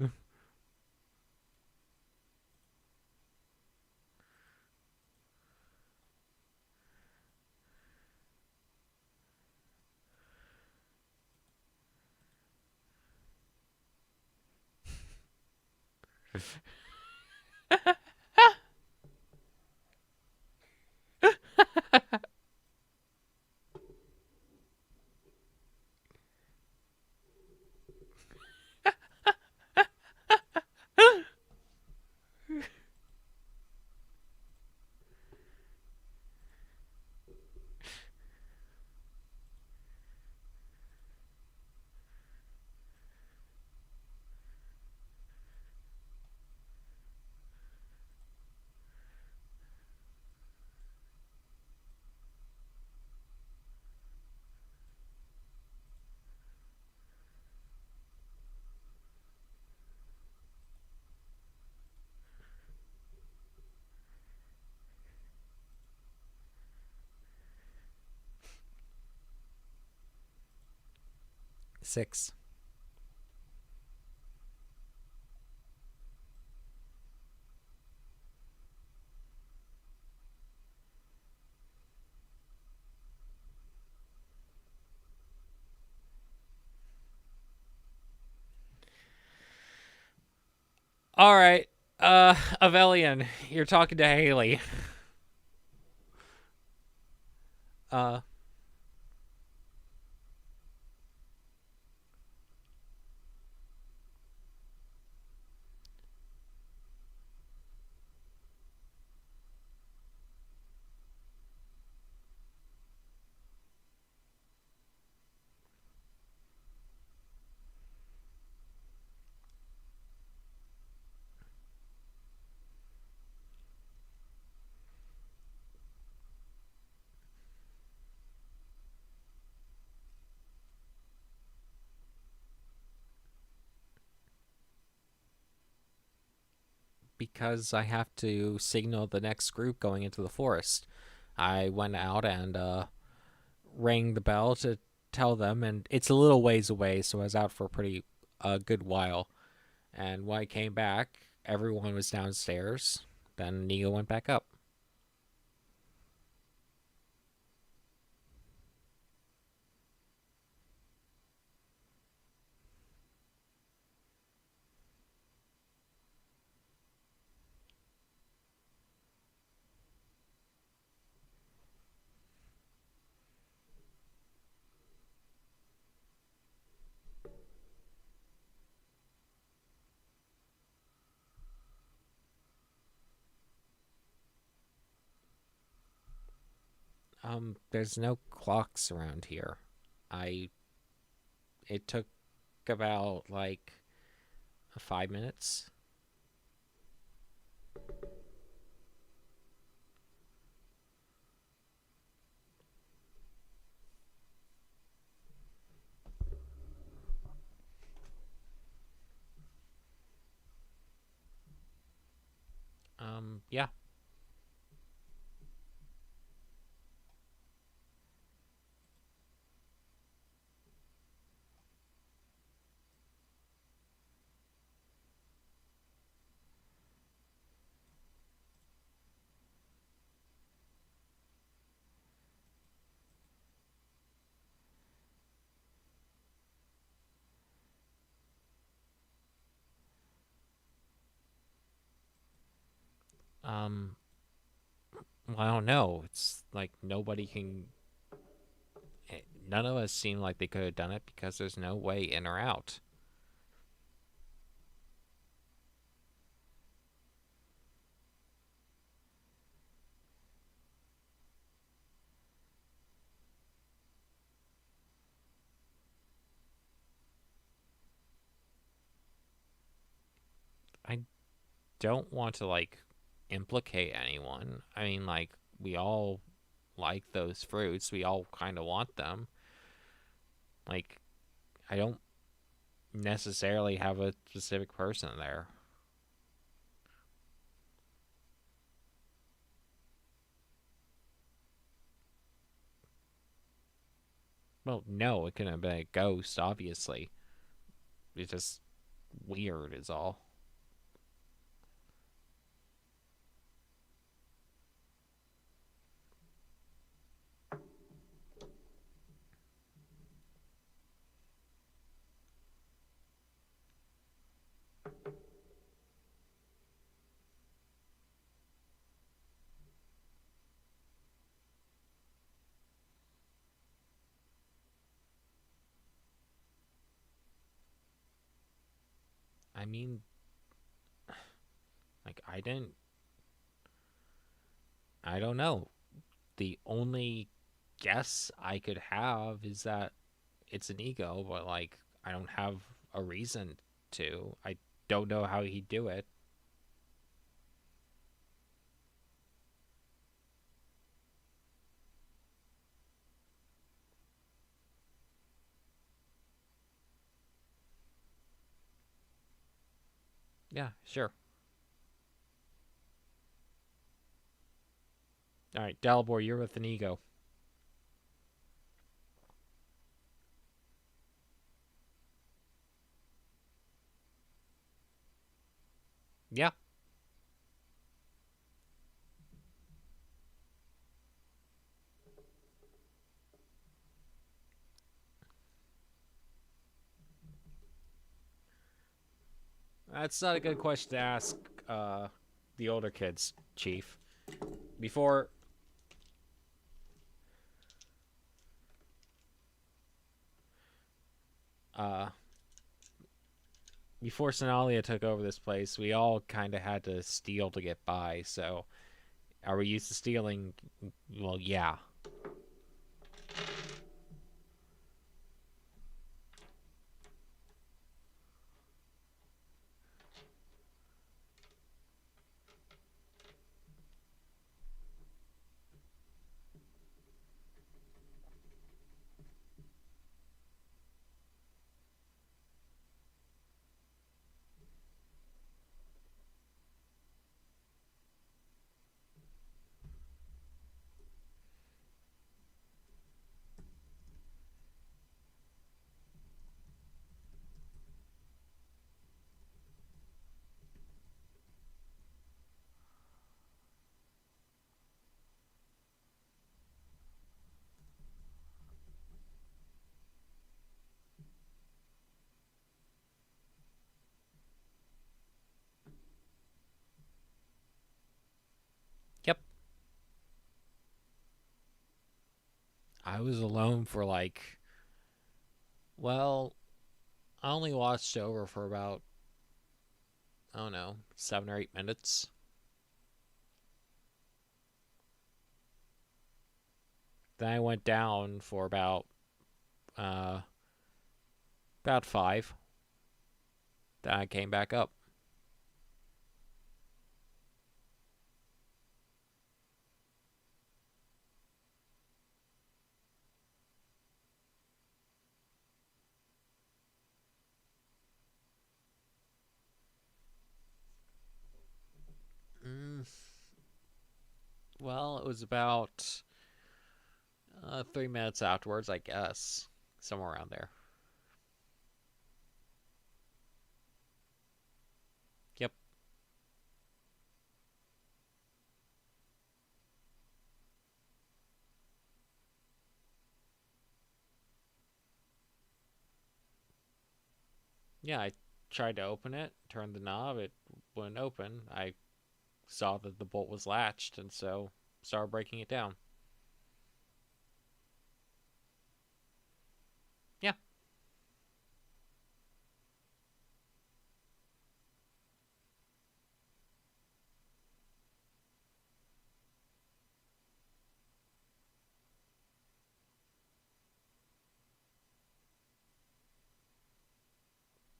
6. All right. Avelian, you're talking to Haley. Uh, because I have to signal the next group going into the forest. I went out and rang the bell to tell them, and it's a little ways away, so I was out for a pretty good while. And when I came back, everyone was downstairs. Then Nego went back up. There's no clocks around here. It took about, like, 5 minutes. Yeah. Um, well, I don't know. It's like nobody can. None of us seem like they could have done it because there's no way in or out. I don't want to, like, implicate anyone. I mean, like, we all like those fruits. We all kind of want them. Like, I don't necessarily have a specific person there. Well, no, it couldn't have been a ghost, obviously. It's just weird, is all. I mean, like, I don't know. The only guess I could have is that it's an ego, but, like, I don't have a reason to. I don't know how he'd do it. Yeah, sure. All right, Dalibor, you're with an ego. Yeah. That's not a good question to ask the older kids, Chief. Before uh before Sonalia took over this place, we all kind of had to steal to get by. So, are we used to stealing? Well, yeah. Yep. I was alone for like, well, I only watched over for about, I don't know, 7 or 8 minutes. Then I went down for uh, about 5. Then I came back up. Mm, well, it was about 3 minutes afterwards, I guess. Somewhere around there. Yep. Yeah, I tried to open it, turned the knob, it wouldn't open. I saw that the bolt was latched, and so started breaking it down. Yeah.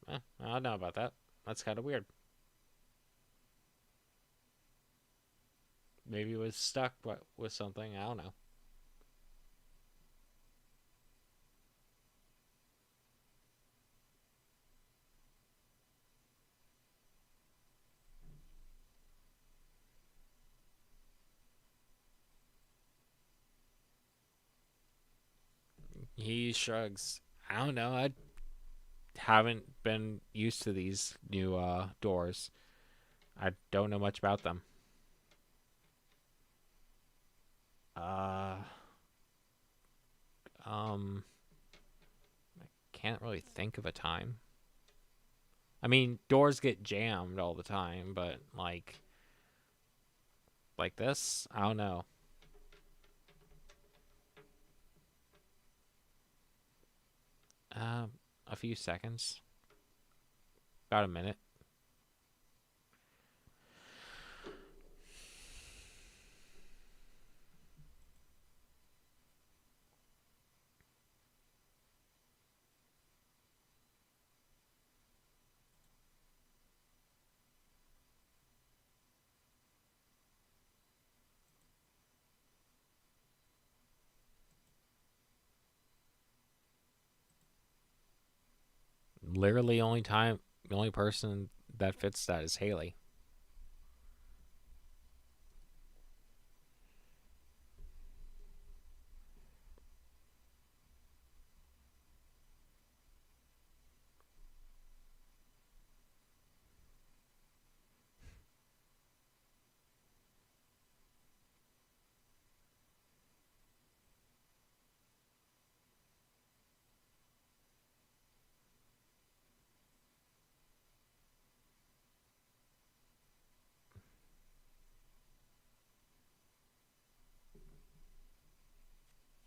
I don't know about that. That's kind of weird. Maybe it was stuck with something. I don't know. He shrugs. I don't know. I haven't been used to these new doors. I don't know much about them. Uh, um, I can't really think of a time. I mean, doors get jammed all the time, but like this, I don't know. A few seconds, about a minute. Literally, the only person that fits that is Haley.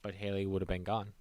but Haley would have been gone.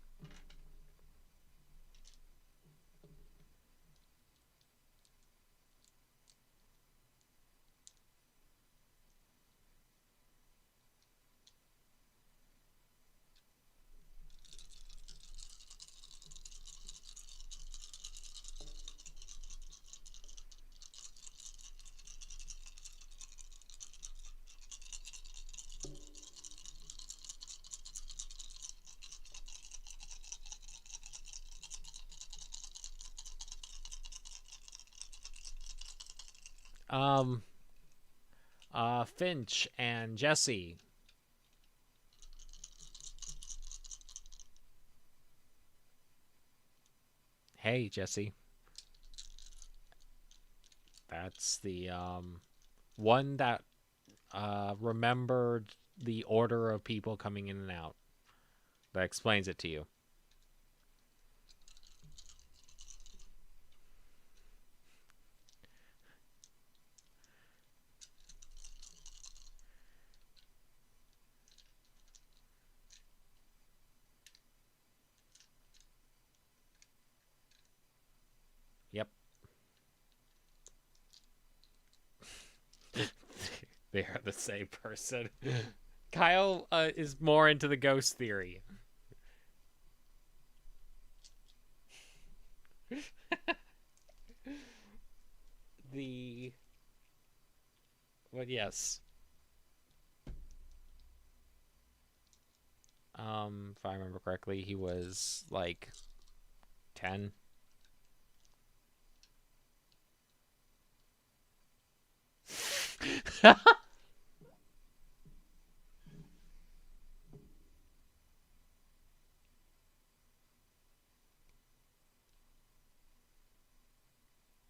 Finch and Jesse. Hey, Jesse. That's the one that remembered the order of people coming in and out. That explains it to you. Yep. They are the same person. Kyle is more into the ghost theory. But yes. If I remember correctly, he was like 10.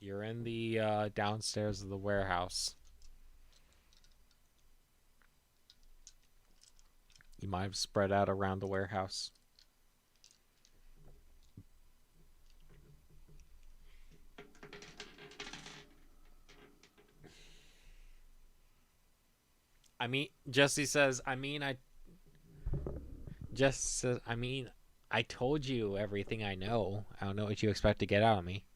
You're in the downstairs of the warehouse. You might have spread out around the warehouse. Jesse says, I told you everything I know. I don't know what you expect to get out of me.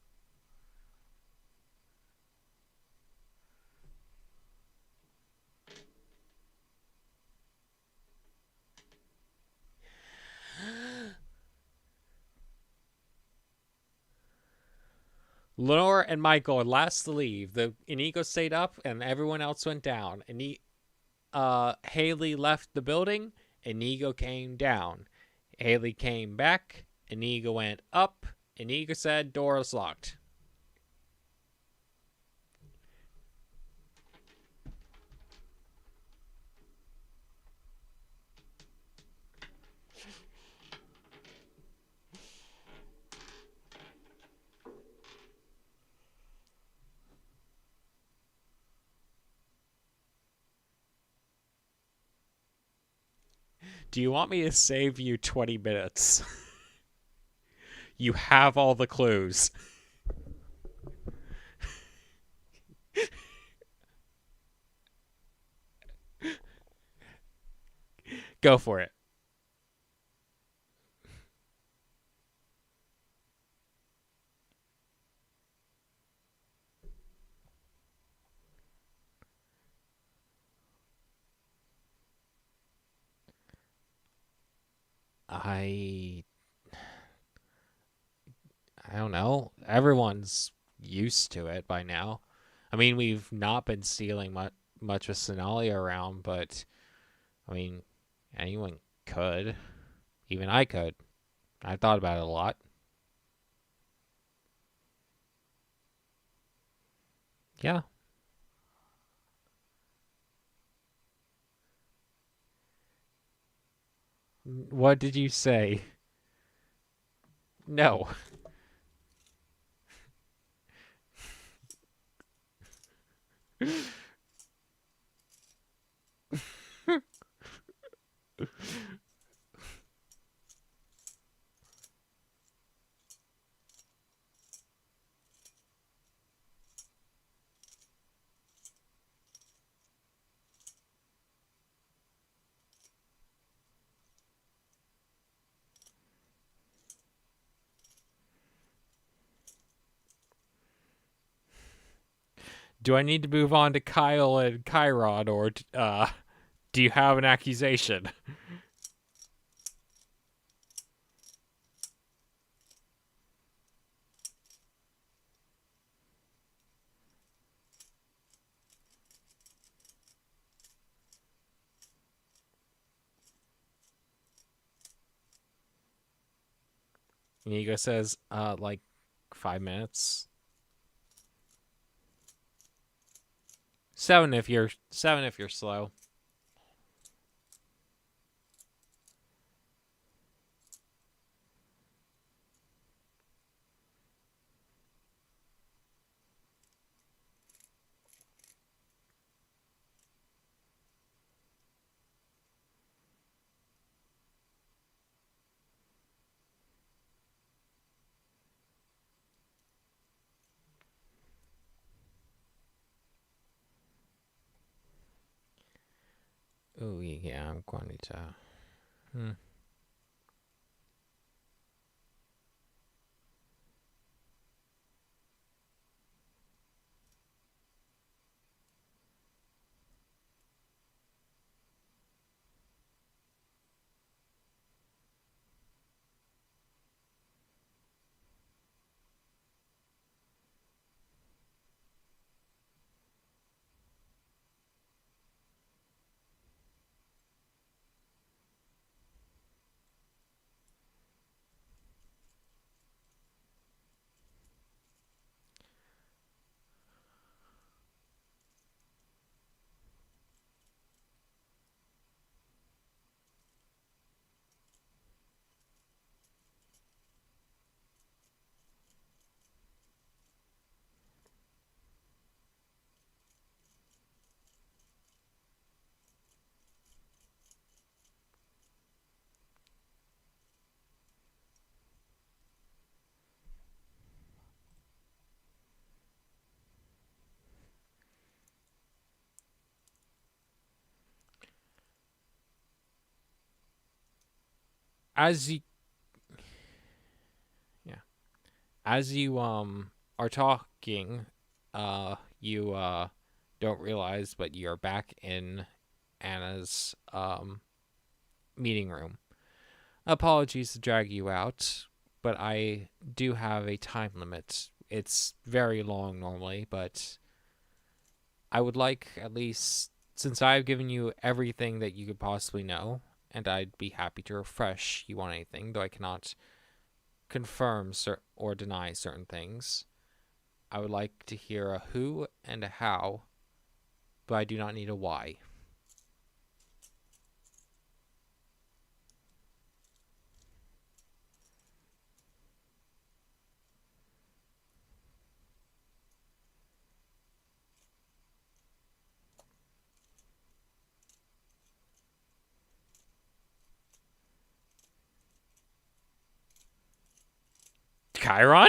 Lenore and Michael are last to leave. The Inigo stayed up and everyone else went down. Haley left the building. Inigo came down. Haley came back. Inigo went up. Inigo said, door is locked. Do you want me to save you 20 minutes? You have all the clues. Go for it. I don't know. Everyone's used to it by now. I mean, we've not been stealing much of Sonalia around, but I mean, anyone could. Even I could. I thought about it a lot. Yeah. What did you say? No. Do I need to move on to Kyle and Chiron, or do you have an accusation? Inigo says, like 5 minutes. 7 if you're slow. Oh yeah, I'm going to. As you are talking, you don't realize, but you're back in Anna's meeting room. Apologies to drag you out, but I do have a time limit. It's very long normally, but I would like, at least since I've given you everything that you could possibly know, and I'd be happy to refresh you on anything, though I cannot confirm or deny certain things. I would like to hear a who and a how, but I do not need a why. Chiron?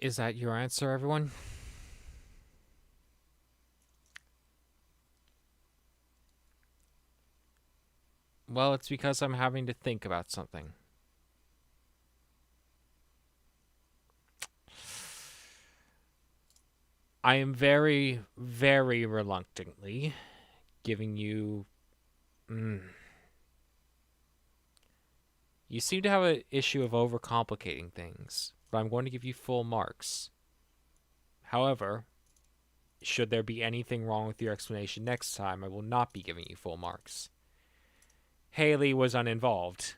Is that your answer, everyone? Well, it's because I'm having to think about something. I am very, very reluctantly giving you... You seem to have an issue of overcomplicating things, but I'm going to give you full marks. However, should there be anything wrong with your explanation next time, I will not be giving you full marks. Haley was uninvolved.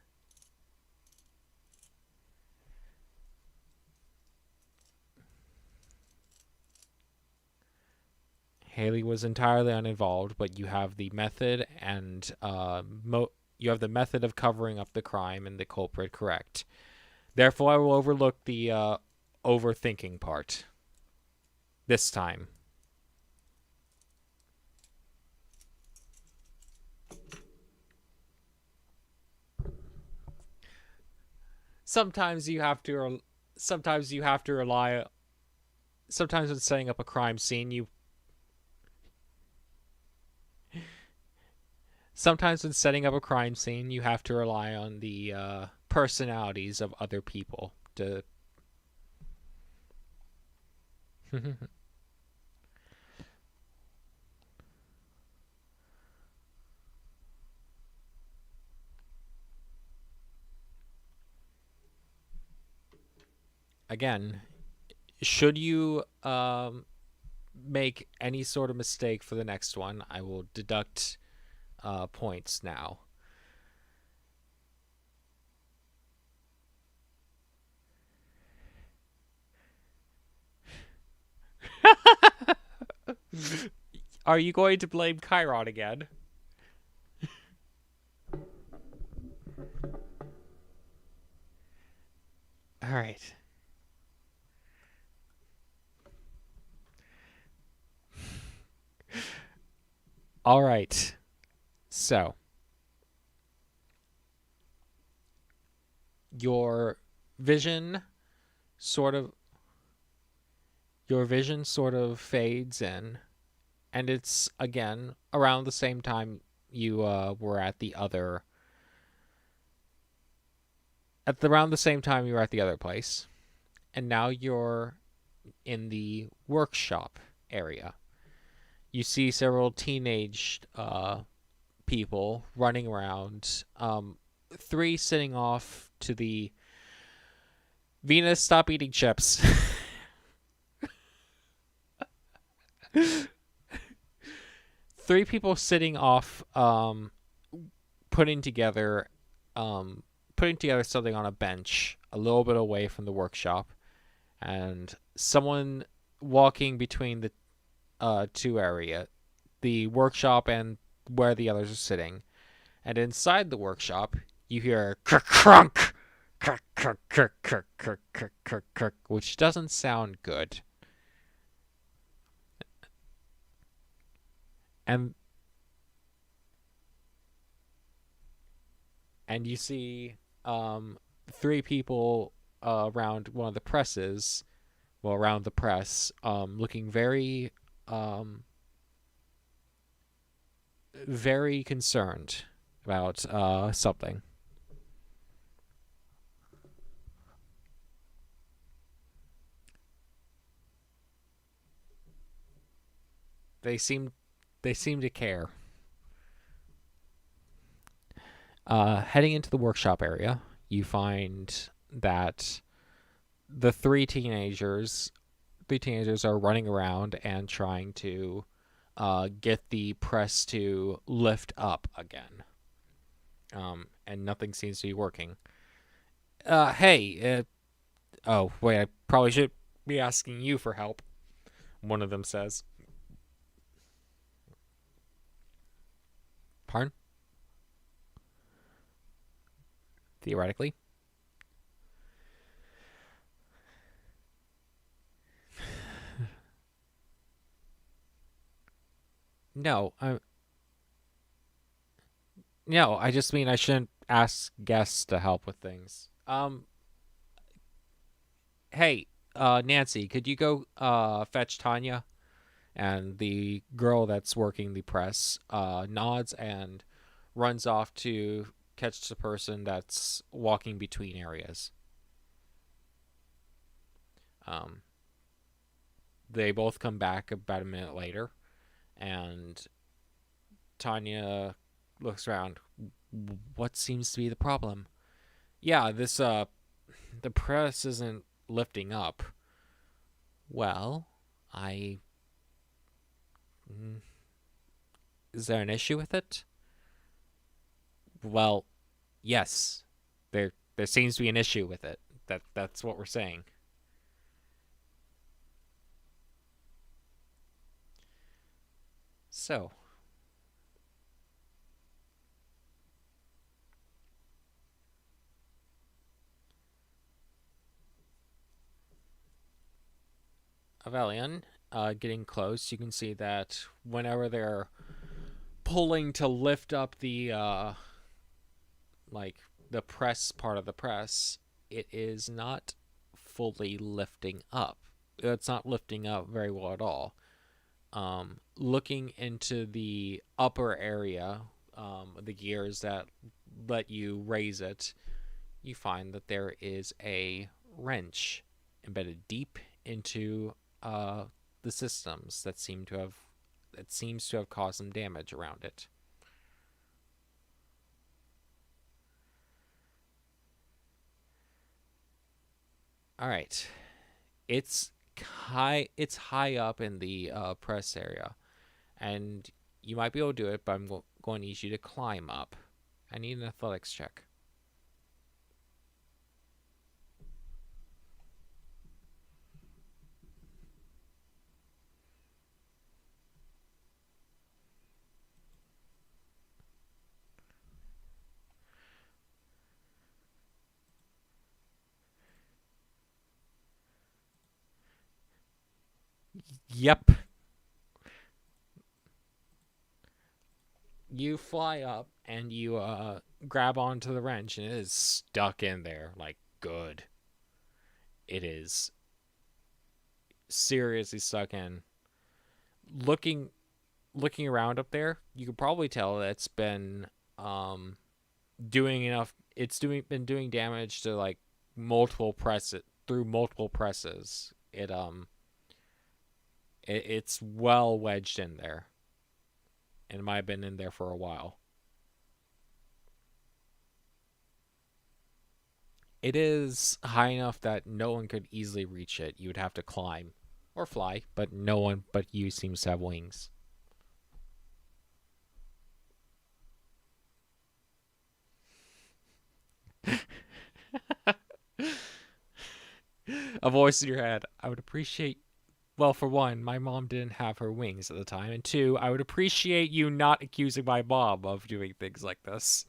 Haley was entirely uninvolved, but you have the method and you have the method of covering up the crime and the culprit correct. Therefore, I will overlook the overthinking part this time. Sometimes you have to rely. Sometimes when setting up a crime scene, Sometimes when setting up a crime scene, you have to rely on the personalities of other people to... Again, should you make any sort of mistake for the next one, I will deduct points now. Are you going to blame Chiron again? All right. All right. So, your vision sort of fades in, and it's again around the same time you were at the other place, and now you're in the workshop area. You see several teenage people running around. 3 sitting off to the... Venus, stop eating chips. 3 people sitting off, putting together something on a bench a little bit away from the workshop, and someone walking between the 2 area, the workshop and where the others are sitting. And inside the workshop, you hear crunk, crunk, crunk, crunk, crunk, crunk, crunk, crunk, crunk, which doesn't sound good. And you see 3 people around one of the presses, around the press, looking very very concerned about something. They seem to care. Heading into the workshop area, you find that the 3 teenagers are running around and trying to get the press to lift up again. And nothing seems to be working. Hey, oh, wait, I probably should be asking you for help, one of them says. Pardon? Theoretically. No, I just mean I shouldn't ask guests to help with things. Hey, Nancy, could you go fetch Tanya? And the girl that's working the press nods and runs off to catch the person that's walking between areas. They both come back about a minute later, and Tanya looks around. What seems to be the problem? Yeah, this the press isn't lifting up. Well, is there an issue with it? Well, yes. There seems to be an issue with it. That's what we're saying. So, Avelian, getting close, you can see that whenever they're pulling to lift up the the press part of the press, it is not fully lifting up. It's not lifting up very well at all. Looking into the upper area, the gears that let you raise it, you find that there is a wrench embedded deep into the systems that seems to have caused some damage around it. All right, it's high up in the press area, and you might be able to do it, but I'm going to need you to climb up. I need an athletics check. Yep. You fly up and you grab onto the wrench, and it is stuck in there, like, good. It is seriously stuck in. Looking around up there, you could probably tell that it's been doing enough. Been doing damage to like multiple presses. It's well wedged in there, and it might have been in there for a while. It is high enough that no one could easily reach it. You would have to climb or fly, but no one but you seems to have wings. A voice in your head. I would appreciate... Well, for one, my mom didn't have her wings at the time. And two, I would appreciate you not accusing my mom of doing things like this.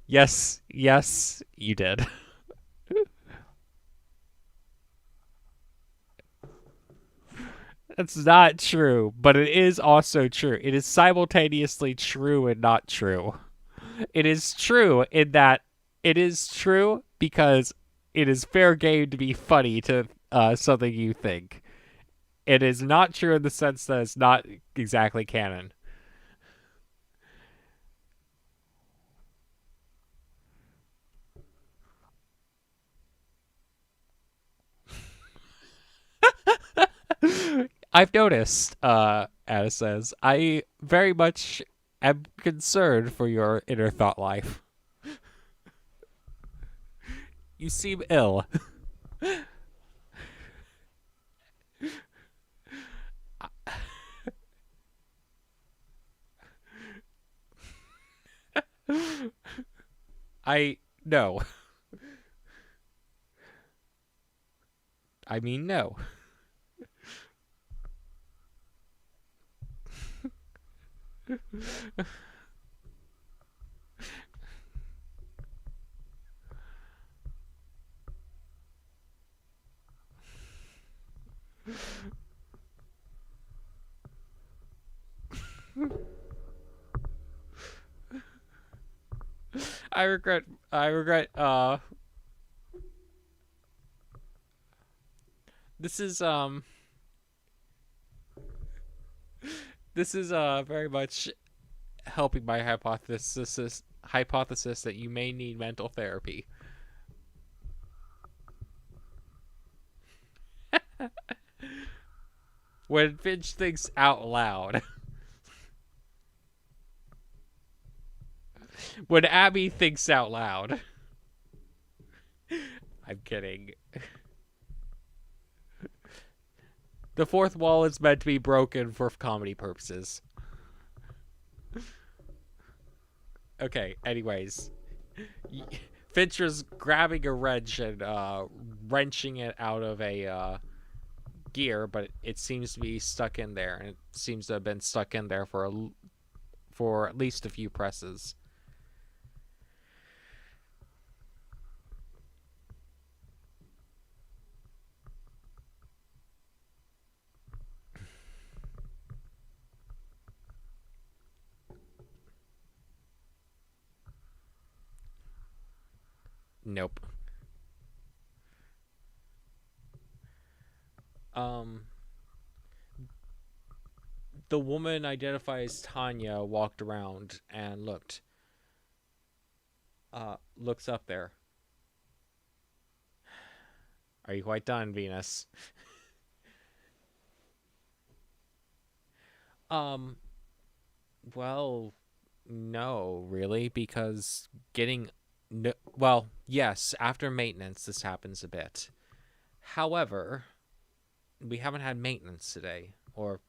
Yes, you did. That's not true, but it is also true. It is simultaneously true and not true. It is true in that it is true because it is fair game to be funny to something you think. It is not true in the sense that it's not exactly canon. I've noticed, Ada says, I very much am concerned for your inner thought life. You seem ill. No. I mean, no. I regret. This is very much helping my hypothesis that you may need mental therapy. When Finch thinks out loud. When Abby thinks out loud. I'm kidding. The fourth wall is meant to be broken for comedy purposes. Okay, anyways. Fincher's grabbing a wrench and wrenching it out of a gear, but it seems to be stuck in there, and it seems to have been stuck in there for at least a few presses. Nope. The woman identified as Tanya walked around and looks up there. Are you quite done, Venus? Well, no, really, because well, yes, after maintenance this happens a bit. However, we haven't had maintenance today, or